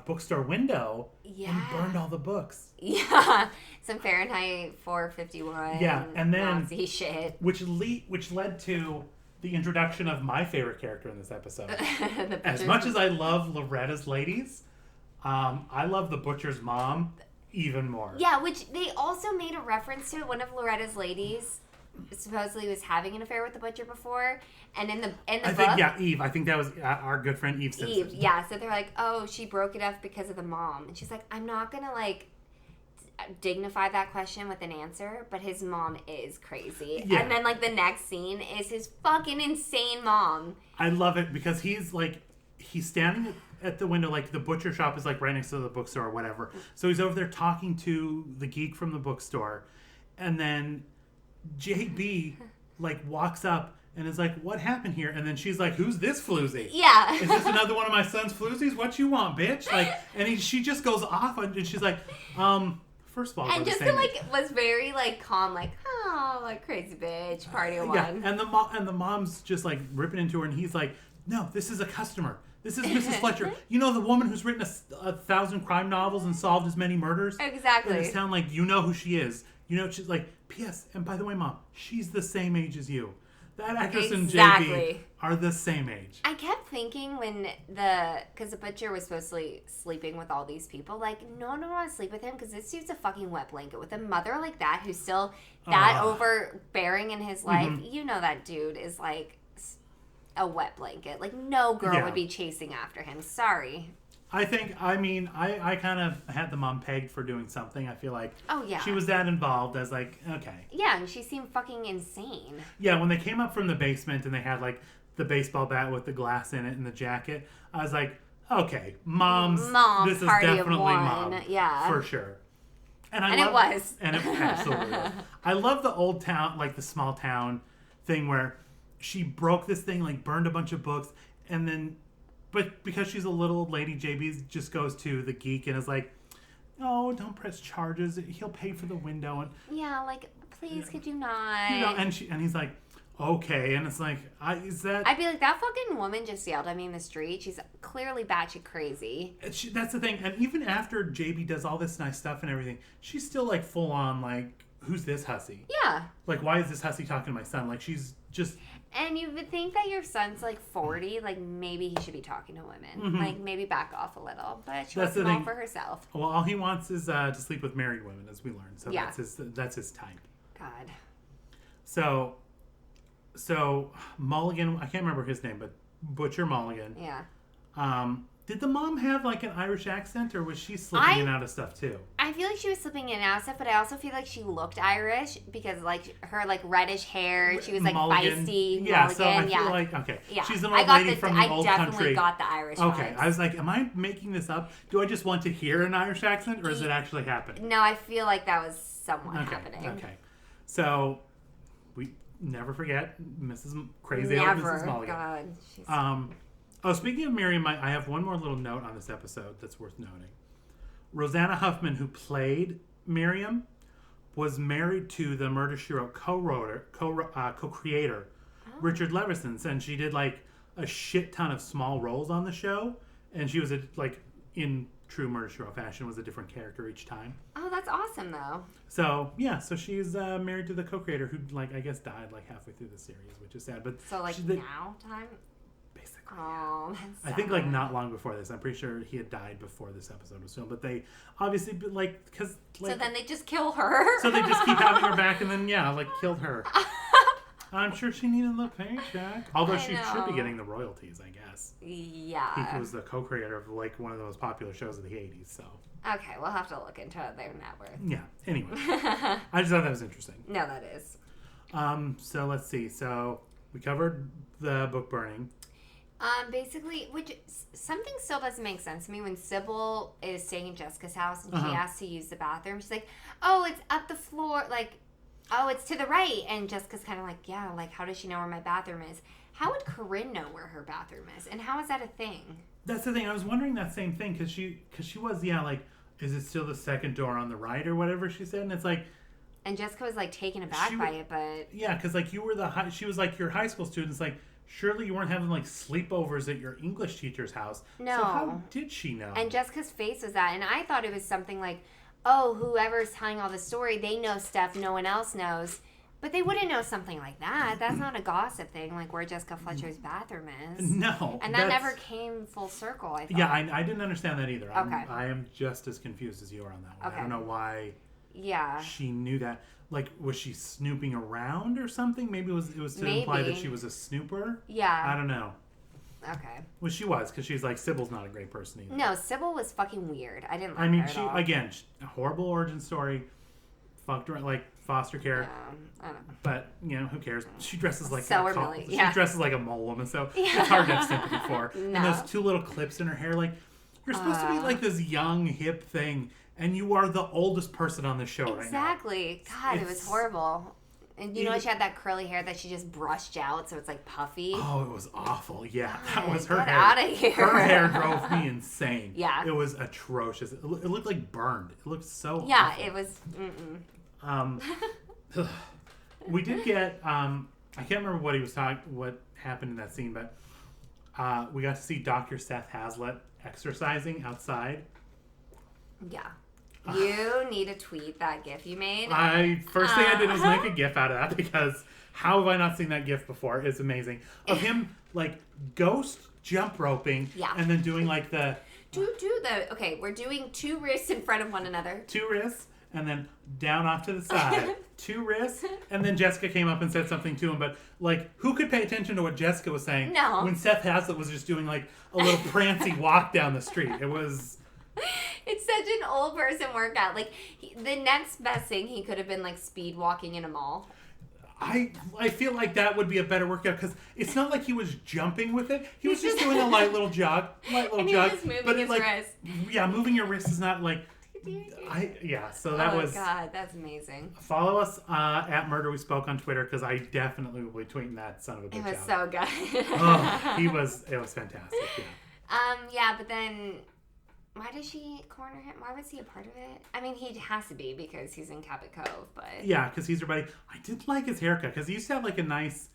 bookstore window and burned all the books. Yeah, some Fahrenheit 451. Yeah, and then Nazi shit, which led to the introduction of my favorite character in this episode. As much as I love Loretta's ladies, I love the butcher's mom even more. Yeah, which they also made a reference to. One of Loretta's ladies supposedly was having an affair with the butcher before, and in the book, Eve. I think that was our good friend Eve Simpson. Eve, yeah. So they're like, oh, she broke it up because of the mom, and she's like, I'm not gonna like dignify that question with an answer, but his mom is crazy. Yeah. And then like the next scene is his fucking insane mom. I love it because he's standing at the window, like the butcher shop is like right next to the bookstore or whatever. So he's over there talking to the geek from the bookstore, and then JB like walks up and is like, what happened here? And then she's like, who's this floozy? Yeah. Is this another one of my son's floozies? What you want, bitch? Like, and she just goes off and she's like, first of all, and Jessica like was very like calm, like, oh, like crazy bitch, party of one. Yeah, and the mom's just like ripping into her, and he's like, no, this is a customer. This is Mrs. Fletcher. You know, the woman who's written 1,000 crime novels and solved as many murders? Exactly. And it sounds like you know who she is. You know, she's like, P.S. And by the way, Mom, she's the same age as you. That actress and JB are the same age. I kept thinking because the butcher was supposed to be sleeping with all these people, like, no one would want to sleep with him because this dude's a fucking wet blanket. With a mother like that who's still that overbearing in his life, you know that dude is like a wet blanket. Like, no girl would be chasing after him. Sorry. I kind of had the mom pegged for doing something. I feel like she was that involved as like, okay. Yeah, and she seemed fucking insane. Yeah, when they came up from the basement and they had like the baseball bat with the glass in it and the jacket, I was like, okay, mom's this is definitely mom. Yeah. For sure. And it was. And it absolutely was. I love the old town, like the small town thing where she broke this thing, like burned a bunch of books, and then... But because she's a little old lady, JB just goes to the geek and is like, oh, don't press charges. He'll pay for the window. And yeah, like, please, could you not? You know, and he's like, okay, and it's like, is that... I'd be like, that fucking woman just yelled at me in the street. She's clearly batshit crazy. That's the thing. And even after JB does all this nice stuff and everything, she's still like full on like, who's this hussy? Yeah. Like, why is this hussy talking to my son? Like, she's just... And you would think that your son's like 40, like maybe he should be talking to women. Mm-hmm. Like maybe back off a little. But she That's wants the them all thing. for herself. Well, all he wants is to sleep with married women, as we learned. So Yeah. that's his type. God. So Mulligan, I can't remember his name, but Butcher Mulligan. Yeah. Did the mom have like an Irish accent, or was she slipping in and out of stuff too? I feel like she was slipping in and out of stuff, but I also feel like she looked Irish because like her like reddish hair, she was like Mulligan. feisty. Yeah, Mulligan. so I feel like okay, yeah. she's an old lady from the old country. I definitely got the Irish. Okay, vibes. I was like, am I making this up? Do I just want to hear an Irish accent, or is it actually happening? No, I feel like that was somewhat happening. Okay, so we never forget Mrs. Crazy old Mrs. Mulligan. God. She's... Oh, speaking of Miriam, I have one more little note on this episode that's worth noting. Rosanna Huffman, who played Miriam, was married to the Murder, She Wrote co-creator, Richard Levisons, and she did like a shit ton of small roles on the show, and she was like in true Murder, She Wrote fashion, was a different character each time. Oh, that's awesome though. So yeah, so she's married to the co-creator who like I guess died like halfway through the series, which is sad. But so like now time. Basically. Oh, that's sad. I think like not long before this. I'm pretty sure he had died before this episode was filmed. But they obviously like because like, so then they just kill her. So they just keep having her back, and then like killed her. I'm sure she needed the paycheck. Although she should be getting the royalties, I guess. Yeah. He was the co-creator of like one of the most popular shows of the 80s. So. Okay, we'll have to look into their net worth. Yeah. Anyway, I just thought that was interesting. No, that is. So let's see. So we covered the book burning. Basically, which something still doesn't make sense to me when Sybil is staying in Jessica's house and she asks to use the bathroom. She's like, "Oh, it's up the floor." Like, "Oh, it's to the right." And Jessica's kind of like, "Yeah, like how does she know where my bathroom is?" How would Corinne know where her bathroom is? And how is that a thing? That's the thing. I was wondering that same thing because she was like, is it still the second door on the right or whatever she said? And it's like. And Jessica was like taken aback by it, but yeah, because like you were she was like your high school students like. Surely you weren't having like sleepovers at your English teacher's house. No. So how did she know? And Jessica's face was that, and I thought it was something like, oh, whoever's telling all the story, they know stuff no one else knows. But they wouldn't know something like that. That's not a gossip thing, like where Jessica Fletcher's bathroom is. No. And that never came full circle, I thought. Yeah, I didn't understand that either. Okay. I am just as confused as you are on that one. Okay. I don't know why Yeah. she knew that. Like, was she snooping around or something? Maybe it was to imply that she was a snooper? Yeah. I don't know. Okay. Well, she was, because she's like, Sybil's not a great person either. No, Sybil was fucking weird. I didn't like her at all. Again, a horrible origin story. Fucked around, like, foster care. Yeah, I don't know. But, who cares? She dresses like She dresses like a mole woman, so it's hard to have sympathy for her. No. And those two little clips in her hair, like, you're supposed to be like this young, hip thing, and you are the oldest person on the show right now. Exactly. God, it was horrible. And she had that curly hair that she just brushed out, so it's like puffy. Oh, it was awful. Yeah, that was her Get hair. out of here. Her hair drove me insane. Yeah. It was atrocious. It looked like burned. It looked so Yeah, awful. it was. We did get. I can't remember what what happened in that scene, but we got to see Dr. Seth Hazlitt exercising outside. Yeah. You need to tweet that GIF you made. First thing I did was make a GIF out of that because how have I not seen that GIF before? It's amazing. Of him like ghost jump roping and then doing like the okay, we're doing 2 wrists in front of one another. 2 wrists and then down off to the side. 2 wrists and then Jessica came up and said something to him, but like who could pay attention to what Jessica was saying when Seth Hazlitt was just doing like a little prancy walk down the street? It was It's such an old person workout. Like, the next best thing, he could have been, like, speed walking in a mall. I feel like that would be a better workout because it's not like he was jumping with it. He was just doing a light little jog. And he was moving his wrist. Yeah, moving your wrist is not like... so that was... Oh, God, that's amazing. Follow us at Murder We Spoke on Twitter because I definitely will be tweeting that son of a bitch out. It was so good. It was fantastic, yeah, but then... Why does she corner him? Why was he a part of it? I mean, he has to be because he's in Cabot Cove, but... Yeah, because he's her buddy. I did like his haircut because he used to have like a nice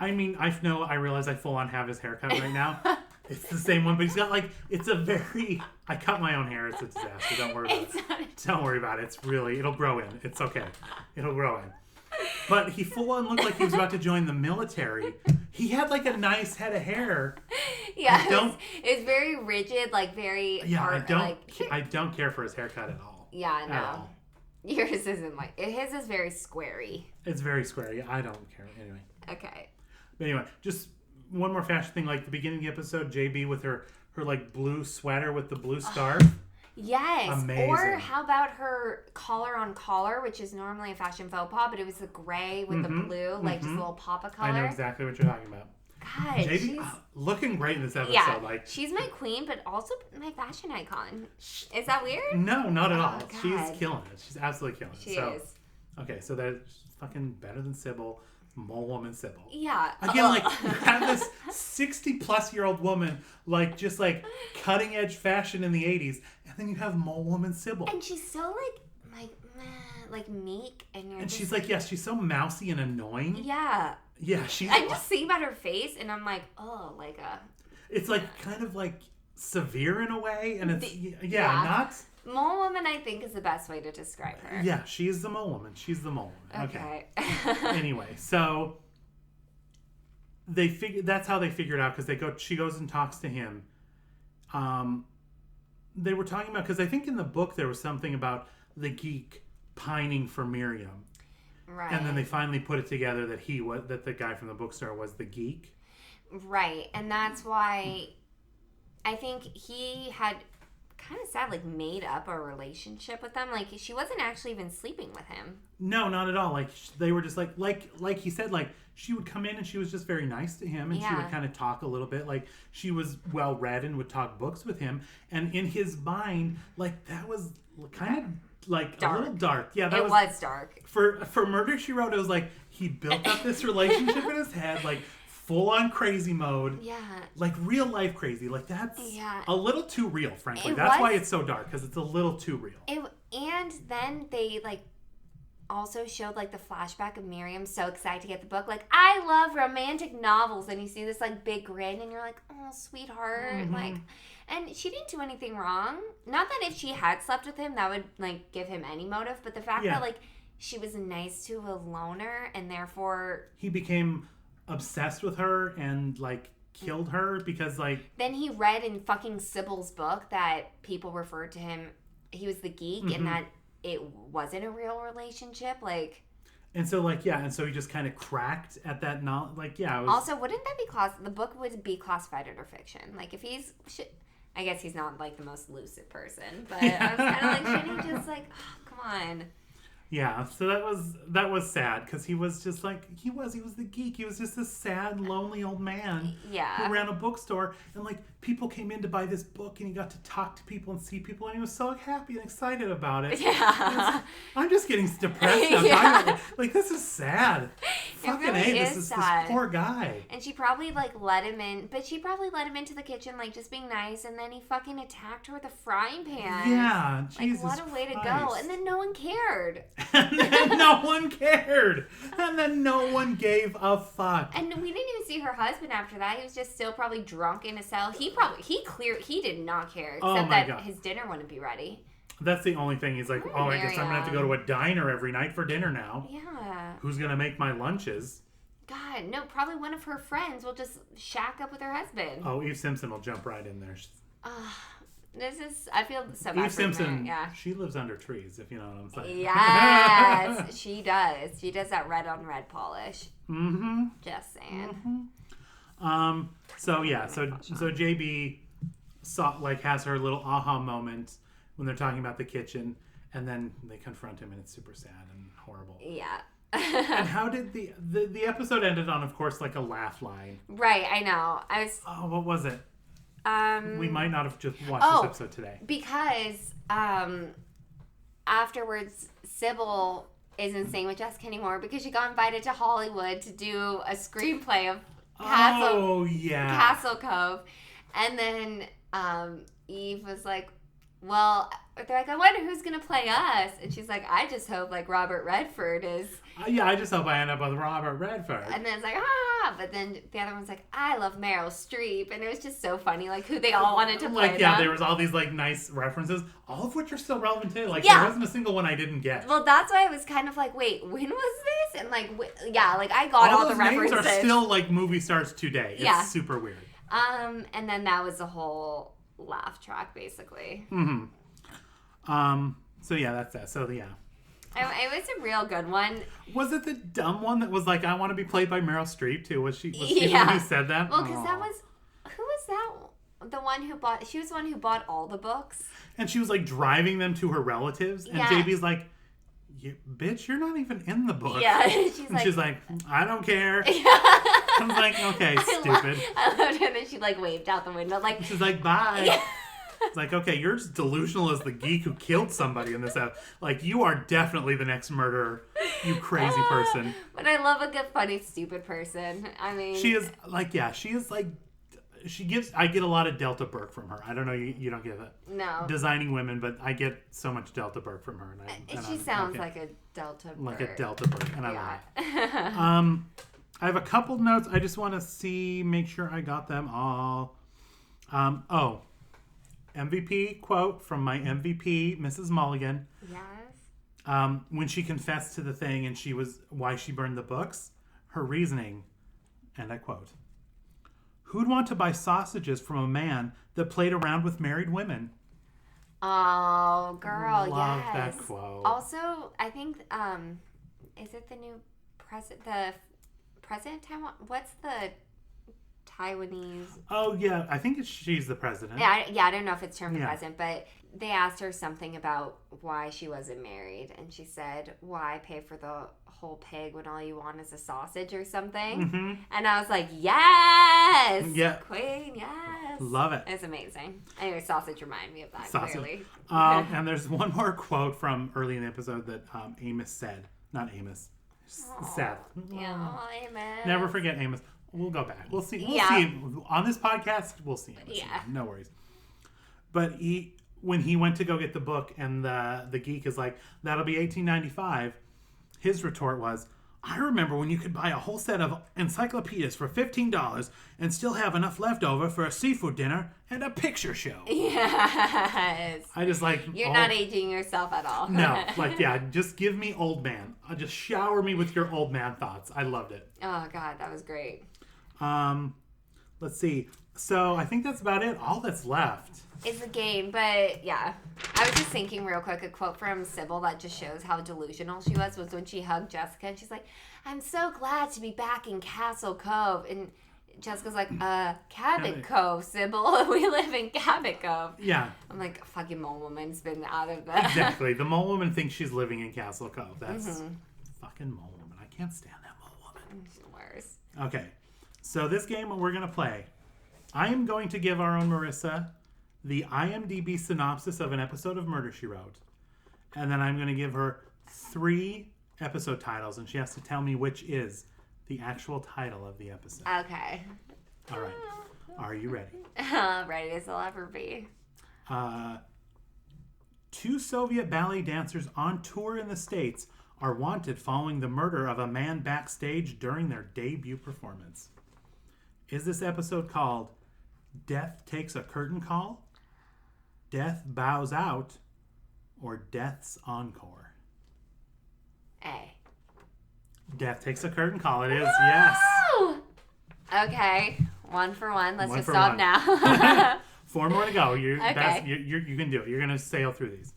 I mean, I realize I full on have his haircut right now. It's the same one, but he's got I cut my own hair. It's a disaster. Don't worry about it. Don't worry about it. It'll grow in. It's okay. It'll grow in. But he full on looked like he was about to join the military. He had like a nice head of hair. Yeah, it's very rigid, like very. Yeah, I don't care for his haircut at all. Yeah, no. Yours isn't his is very squarey. It's very squarey. I don't care anyway. Okay. But anyway, just one more fashion thing. Like the beginning of the episode, JB with her like blue sweater with the blue scarf. Yes. Amazing. Or how about her collar on collar, which is normally a fashion faux pas, but it was the gray with the blue, like just a little pop of color. I know exactly what you're talking about. God, JB she's looking great in this episode. Yeah, she's my queen, but also my fashion icon. Is that weird? No, not at all. God. She's killing it. She's absolutely killing it. She is. Okay, so that's fucking better than Sybil. Mole woman Sybil. Yeah. Again, like, you have this 60-plus-year-old woman, like, just, like, cutting-edge fashion in the 80s, and then you have mole woman Sybil. And she's so, like meek, and she's like, yes, she's so mousy and annoying. Yeah. Yeah, she's... I just see about her face, and I'm like, oh, like a... It's, like, kind of, like, severe in a way, and it's... not... Mole woman, I think, is the best way to describe her. Yeah, she's the mole woman. She's the mole woman. Okay. Anyway, so that's how they figured out, because she goes and talks to him. They were talking about, because I think in the book there was something about the geek pining for Miriam. Right. And then they finally put it together that that the guy from the bookstore was the geek. Right. And that's why I think he had kind of sad, like, made up a relationship with them. Like, she wasn't actually even sleeping with him. No, not at all. Like, they were just like he said, like, she would come in and she was just very nice to him, and she would kind of talk a little bit. Like, she was well read and would talk books with him. And in his mind, like, that was kind of like dark. A little dark. Yeah, that was dark. For Murder, She Wrote, it was like he built up this relationship in his head, like, full on crazy mode. Yeah. Like real life crazy. Like that's a little too real, frankly. That's why it's so dark, because it's a little too real. And then they like also showed like the flashback of Miriam so excited to get the book. Like, I love romantic novels, and you see this like big grin and you're like, oh, sweetheart. Mm-hmm. Like, and she didn't do anything wrong. Not that if she had slept with him that would like give him any motive, but the fact that like she was nice to a loner and therefore he became obsessed with her and like killed her because like then he read in fucking Sybil's book that people referred to him, he was the geek, and that it wasn't a real relationship, like, and so like and so he just kind of cracked at that it was... Also, wouldn't that be the book would be classified under fiction, like if I guess he's not like the most lucid person, but I was kind of like, shouldn't he just like, oh, come on. Yeah, so that was sad, because he was just like, he was the geek. He was just this sad, lonely old man who ran a bookstore, and like people came in to buy this book, and he got to talk to people and see people, and he was so happy and excited about it. Yeah. I'm just getting depressed now. Like, this is sad. Fucking really this is this poor guy. And she probably like let him in, but she probably let him into the kitchen, like just being nice, and then he fucking attacked her with a frying pan. Yeah, Jesus like, what a way to go. And then no one cared. And then no one cared. And then no one gave a fuck. And we didn't even see her husband after that. He was just still probably drunk in a cell. He did not care, except that his dinner wouldn't be ready. That's the only thing. He's like, I guess I'm going to have to go to a diner every night for dinner now. Yeah. Who's going to make my lunches? God, no, probably one of her friends will just shack up with her husband. Oh, Eve Simpson will jump right in there. I feel so bad Eve Simpson, yeah. She lives under trees, if you know what I'm saying. Yes, she does. She does that red on red polish. Mm-hmm. Just saying. Mm-hmm. So JB has her little aha moment when they're talking about the kitchen, and then they confront him, and it's super sad and horrible. Yeah. And how did the episode ended on, of course, like a laugh line. Right, I know. What was it? We might not have just watched this episode today. Because afterwards, Sybil isn't staying with Jessica anymore because she got invited to Hollywood to do a screenplay of Castle Cove. And then Eve was like, well, they're like, I wonder who's going to play us. And she's like, I just hope, like, Robert Redford is. Yeah, I just hope I end up with Robert Redford. And then it's like, ah. But then the other one's like, I love Meryl Streep. And it was just so funny, like, who they all wanted to play Like, yeah, them. there was all these, like, nice references, all of which are still relevant today. Like, Yeah. there wasn't a single one I didn't get. Well, that's why I was kind of like, wait, when was this? And, like, yeah, like, I got all the those references. names are still, like, movie stars today. It's Yeah. super weird. And then that was the whole laugh track, basically. Mm-hmm. So yeah, that's that. So yeah. It was a real good one. Was it the dumb one that was like, I want to be played by Meryl Streep too? Was she the Yeah. one who said that? Well, because that was, who was that? The one who bought, she was the one who bought all the books. And she was like driving them to her relatives. And Yeah. JB's like, bitch, you're not even in the book. Yeah. She's like, I don't care. Yeah. I was like, okay, stupid. I loved it. And she like waved out the window. Like, She's like, bye. Yeah. It's like, okay, you're as delusional as the geek who killed somebody in this episode. Like, you are definitely the next murderer, you crazy person. But I love a good, funny, stupid person. I mean, She is like, yeah, she is like, I get a lot of Delta Burke from her. I don't know, you don't get it. no. Designing women, but I get so much Delta Burke from her. She sounds like a Delta Burke. Like a Delta Burke, and I love Yeah. it. I have a couple notes. I just want to make sure I got them all. MVP quote from my MVP, Mrs. Mulligan. Yes. When she confessed to the thing and why she burned the books, her reasoning, and I quote, "Who'd want to buy sausages from a man that played around with married women?" Oh, girl, Love yes. that quote. Also, I think, is it the new president, Taiwan? What's the Taiwanese? Oh, yeah, I think she's the president. Yeah, I don't know if it's termed the Yeah. president, but they asked her something about why she wasn't married, and she said, "Why pay for the whole pig when all you want is a sausage or something?" Mm-hmm. And I was like, yes, Yeah. queen, yes, Love it. It's amazing. Anyway, sausage reminded me of that. Sausage. Clearly. And there's one more quote from early in the episode that Amos said. Not Amos. Seth. Yeah, amen. Never forget Amos. We'll go back. We'll see. We'll Yeah. see. On this podcast, we'll see Amos. Yeah. No worries. But when he went to go get the book and the geek is like, that'll be $18.95, his retort was, I remember when you could buy a whole set of encyclopedias for $15 and still have enough left over for a seafood dinner and a picture show. Yes. I just like... You're not aging yourself at all. No. Like, yeah, just give me old man. Just shower me with your old man thoughts. I loved it. Oh, God, that was great. Let's see. So I think that's about it. All that's left. It's a game, but yeah. I was just thinking real quick, a quote from Sybil that just shows how delusional she was when she hugged Jessica and she's like, I'm so glad to be back in Castle Cove. And Jessica's like, Cabot Cove, Sybil. We live in Cabot Cove. Yeah. I'm like, fucking mole woman's been out of the... Exactly. The mole woman thinks she's living in Castle Cove. That's fucking mole woman. I can't stand that mole woman. She's the worst. Okay. So this game we're going to play. I am going to give our own Marissa the IMDb synopsis of an episode of Murder, She Wrote. And then I'm going to give her 3 episode titles, and she has to tell me which is the actual title of the episode. Okay. All right. Are you ready? Ready as I'll ever be. 2 Soviet ballet dancers on tour in the States are wanted following the murder of a man backstage during their debut performance. Is this episode called Death Takes a Curtain Call, Death Bows Out, or Death's Encore? A. Death Takes a Curtain Call. It is, yes. Woo! Okay. 1 for 1. Let's One just for stop one. now. 4 more to go. Okay. You can do it. You're going to sail through these.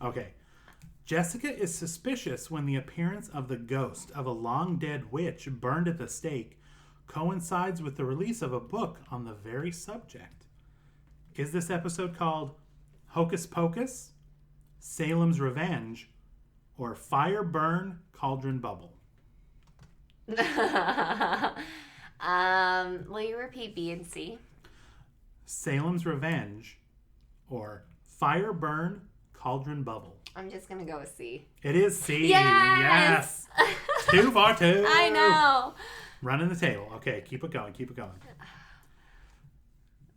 Okay. Jessica is suspicious when the appearance of the ghost of a long-dead witch burned at the stake coincides with the release of a book on the very subject. Is this episode called Hocus Pocus, Salem's Revenge, or Fire Burn, Cauldron Bubble? Will you repeat B and C? Salem's Revenge, or Fire Burn, Cauldron Bubble. I'm just going to go with C. It is C. Yes! 2 for 2. I know. Running the table. Okay, keep it going. Keep it going.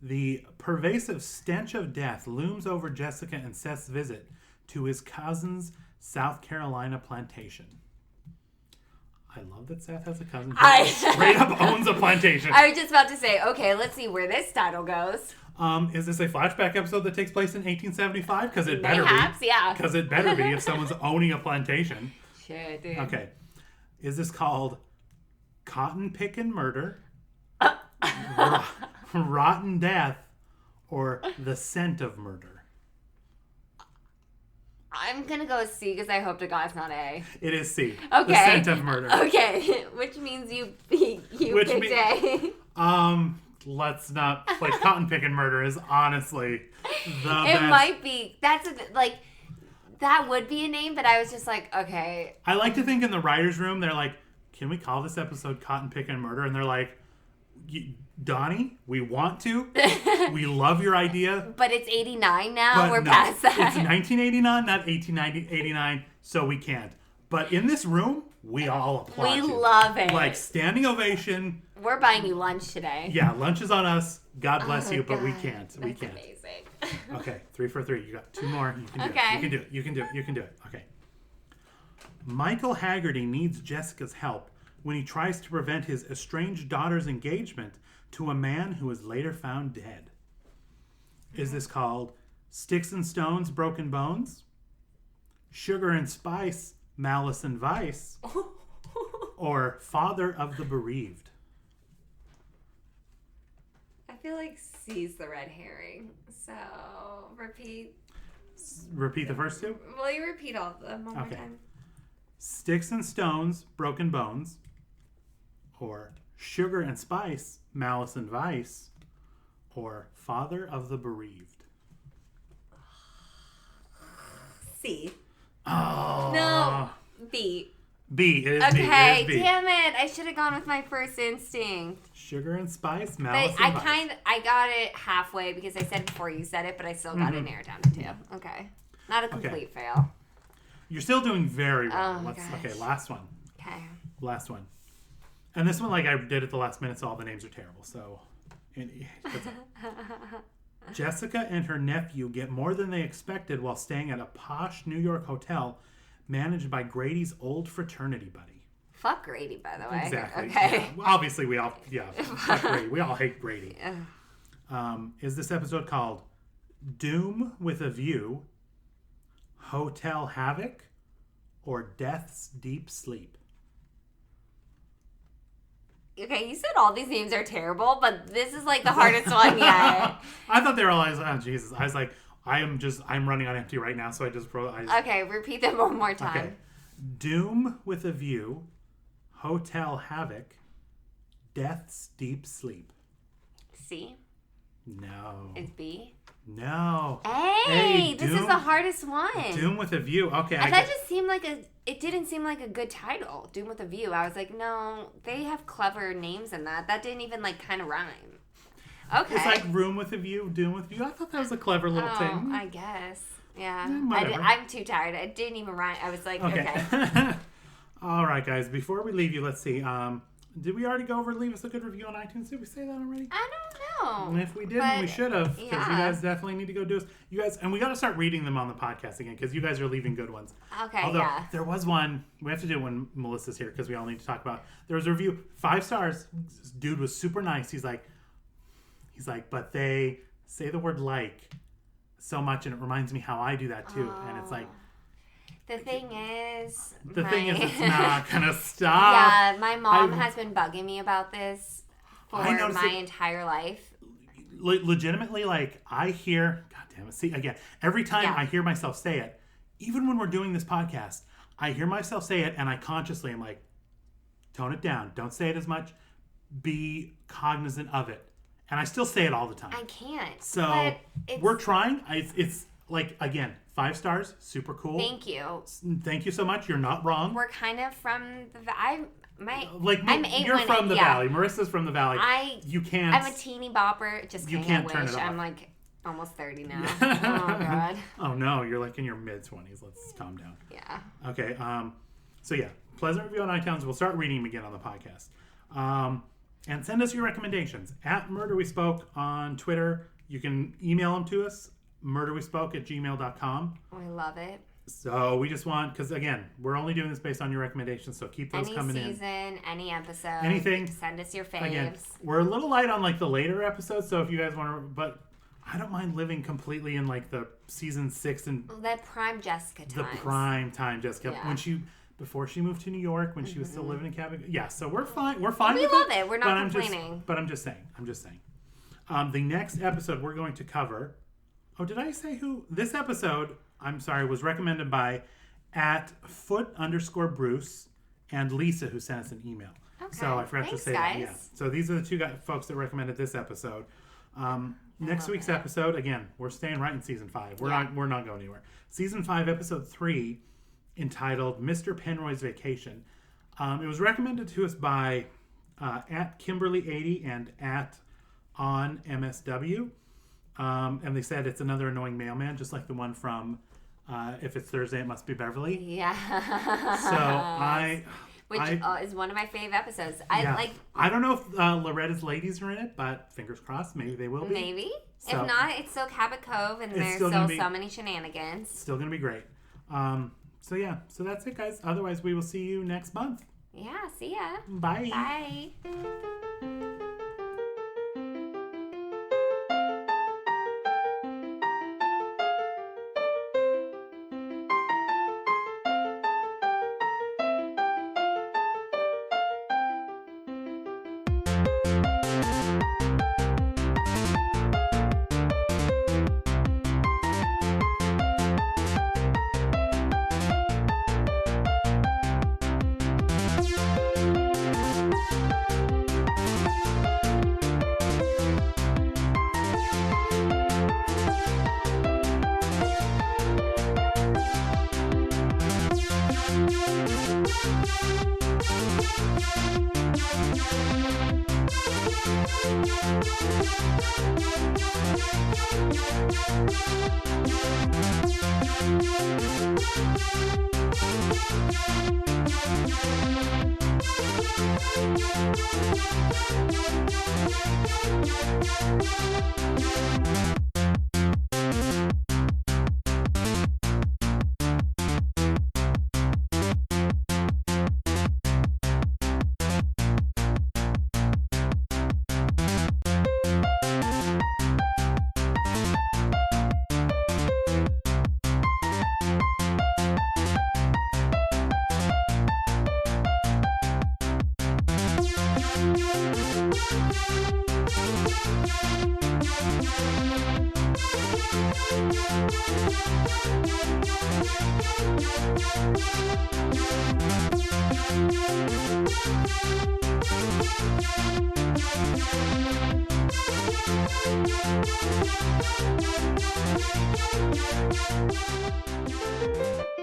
The pervasive stench of death looms over Jessica and Seth's visit to his cousin's South Carolina plantation. I love that Seth has a cousin who straight up owns a plantation. I was just about to say, okay, let's see where this title goes. Is this a flashback episode that takes place in 1875? Because it better Mayhaps, be. yeah. Because it better be if someone's owning a plantation. Shit, dude. Okay. Is this called Cotton Pickin' Murder, Rotten Death, or The Scent of Murder? I'm going to go with C because I hope to God it's not A. It is C. Okay. The Scent of Murder. Okay. Which means you picked A. Let's not. Like, Cotton Pickin' Murder is honestly the best. It might be. That would be a name, but I was just like, okay. I like to think in the writer's room, they're like, can we call this episode Cotton Pickin' Murder? And they're like, Donnie, we want to. We love your idea. But it's 89 now. We're past that. It's 1989, not 1889, so we can't. But in this room, we all applaud you. We love it. Like, standing ovation. We're buying you lunch today. Yeah, lunch is on us. God bless you, but we can't. We That's can't. Amazing. Okay, 3 for 3. You got 2 more. You can do Okay. it. You can do it. You can do it. You can do it. Okay. Michael Haggerty needs Jessica's help when he tries to prevent his estranged daughter's engagement to a man who is later found dead. Is this called Sticks and Stones, Broken Bones? Sugar and Spice, Malice and Vice? Or Father of the Bereaved? I feel like C's the red herring. So, repeat. Repeat the first 2? Will you repeat all of them one more Okay. time? Sticks and Stones, Broken Bones? Or Sugar and Spice, Malice and Vice? Or Father of the Bereaved? C. Oh. No. B. B. It is B. Okay, It is B. damn it. I should have gone with my first instinct. Sugar and Spice, But Malice and Vice. I got it halfway because I said before you said it, but I still got it narrowed down to 2. Okay. Not a complete fail. You're still doing very well. Oh my gosh. Okay, last one. Okay. Last one. And this one, like, I did at the last minute, so all the names are terrible. So, Jessica and her nephew get more than they expected while staying at a posh New York hotel managed by Grady's old fraternity buddy. Fuck Grady, by the way. Exactly. Okay. Yeah. Well, obviously, we all, fuck Grady. We all hate Grady. Is this episode called Doom with a View, Hotel Havoc, or Death's Deep Sleep? Okay, you said all these names are terrible, but this is like the hardest one yet. I thought they were all, oh, Jesus. I was like, I'm running on empty right now, so I just wrote. Okay, repeat them one more time. Okay. Doom with a View, Hotel Havoc, Death's Deep Sleep. C? No. Is B? No. Hey, this is the hardest one. Doom with a View. Okay. That just seemed like it didn't seem like a good title. Doom with a View. I was like, no, they have clever names in that. That didn't even like kind of rhyme. Okay. It's like Room with a View, Doom with a View. I thought that was a clever little thing. I guess. Yeah. Whatever. I'm too tired. It didn't even rhyme. I was like, okay. All right, guys. Before we leave you, let's see. Did we already go over leave us a good review on iTunes? Did we say that already? I don't know. And if we didn't, we should have. Because yeah. you guys definitely need to go do it. You guys, and we got to start reading them on the podcast again because you guys are leaving good ones. Okay, Although, yeah. there was one. We have to do it when Melissa's here because we all need to talk about. There was a review, 5 stars. This dude was super nice. He's like, but they say the word like so much, and it reminds me how I do that too. And it's like. The thing is, it's not gonna stop. Yeah, my mom has been bugging me about this for my entire life. Legitimately, like, I hear, God damn it, see, again, every time I hear myself say it, even when we're doing this podcast, I hear myself say it, and I consciously am like, tone it down. Don't say it as much. Be cognizant of it. And I still say it all the time. I can't. So, we're trying. It's like, again, 5 stars, super cool. Thank you. Thank you so much. You're not wrong. We're kind of from the I'm 8 you're from the valley. Marissa's from the valley. You can't. I'm a teeny bopper. Just you can't turn it off. I'm like almost 30 now. Oh god. Oh no, you're like in your mid-20s. Let's calm down. Yeah. Okay. So yeah, pleasant review on iTunes. We'll start reading them again on the podcast. And send us your recommendations at Murder We Spoke on Twitter. You can email them to us, murderwespoke@gmail.com. I love it. So we just want, because again, we're only doing this based on your recommendations, so keep those coming in. Any season, any episode. Anything. Send us your faves. Again, we're a little light on like the later episodes, so if you guys want to, but I don't mind living completely in like the season 6 and that prime Jessica times. the prime time Jessica Yeah. before she moved to New York when she was still living in Cabot. Yeah, so we're fine. We're We with love it. We're not but complaining. I'm just saying. The next episode we're going to cover. Oh, did I say who? This episode, I'm sorry, was recommended by @foot_Bruce and Lisa, who sent us an email. Okay. So I forgot Thanks, to say guys. that. Yeah. So these are the two folks that recommended this episode. Next week's episode, again, we're staying right in season 5. We're not going anywhere. Season 5, episode 3, entitled "Mr. Penroy's Vacation." It was recommended to us by @Kimberly80 and @OnMSW. And they said it's another annoying mailman, just like the one from If It's Thursday, It Must Be Beverly. Yeah. So Which is one of my fave episodes. I don't know if Loretta's ladies are in it, but fingers crossed, maybe they will be. Maybe. So, if not, it's still Cabot Cove, and there's still so many shenanigans. Still going to be great. So that's it, guys. Otherwise, we will see you next month. Yeah, see ya. Bye. Bye. Thank you.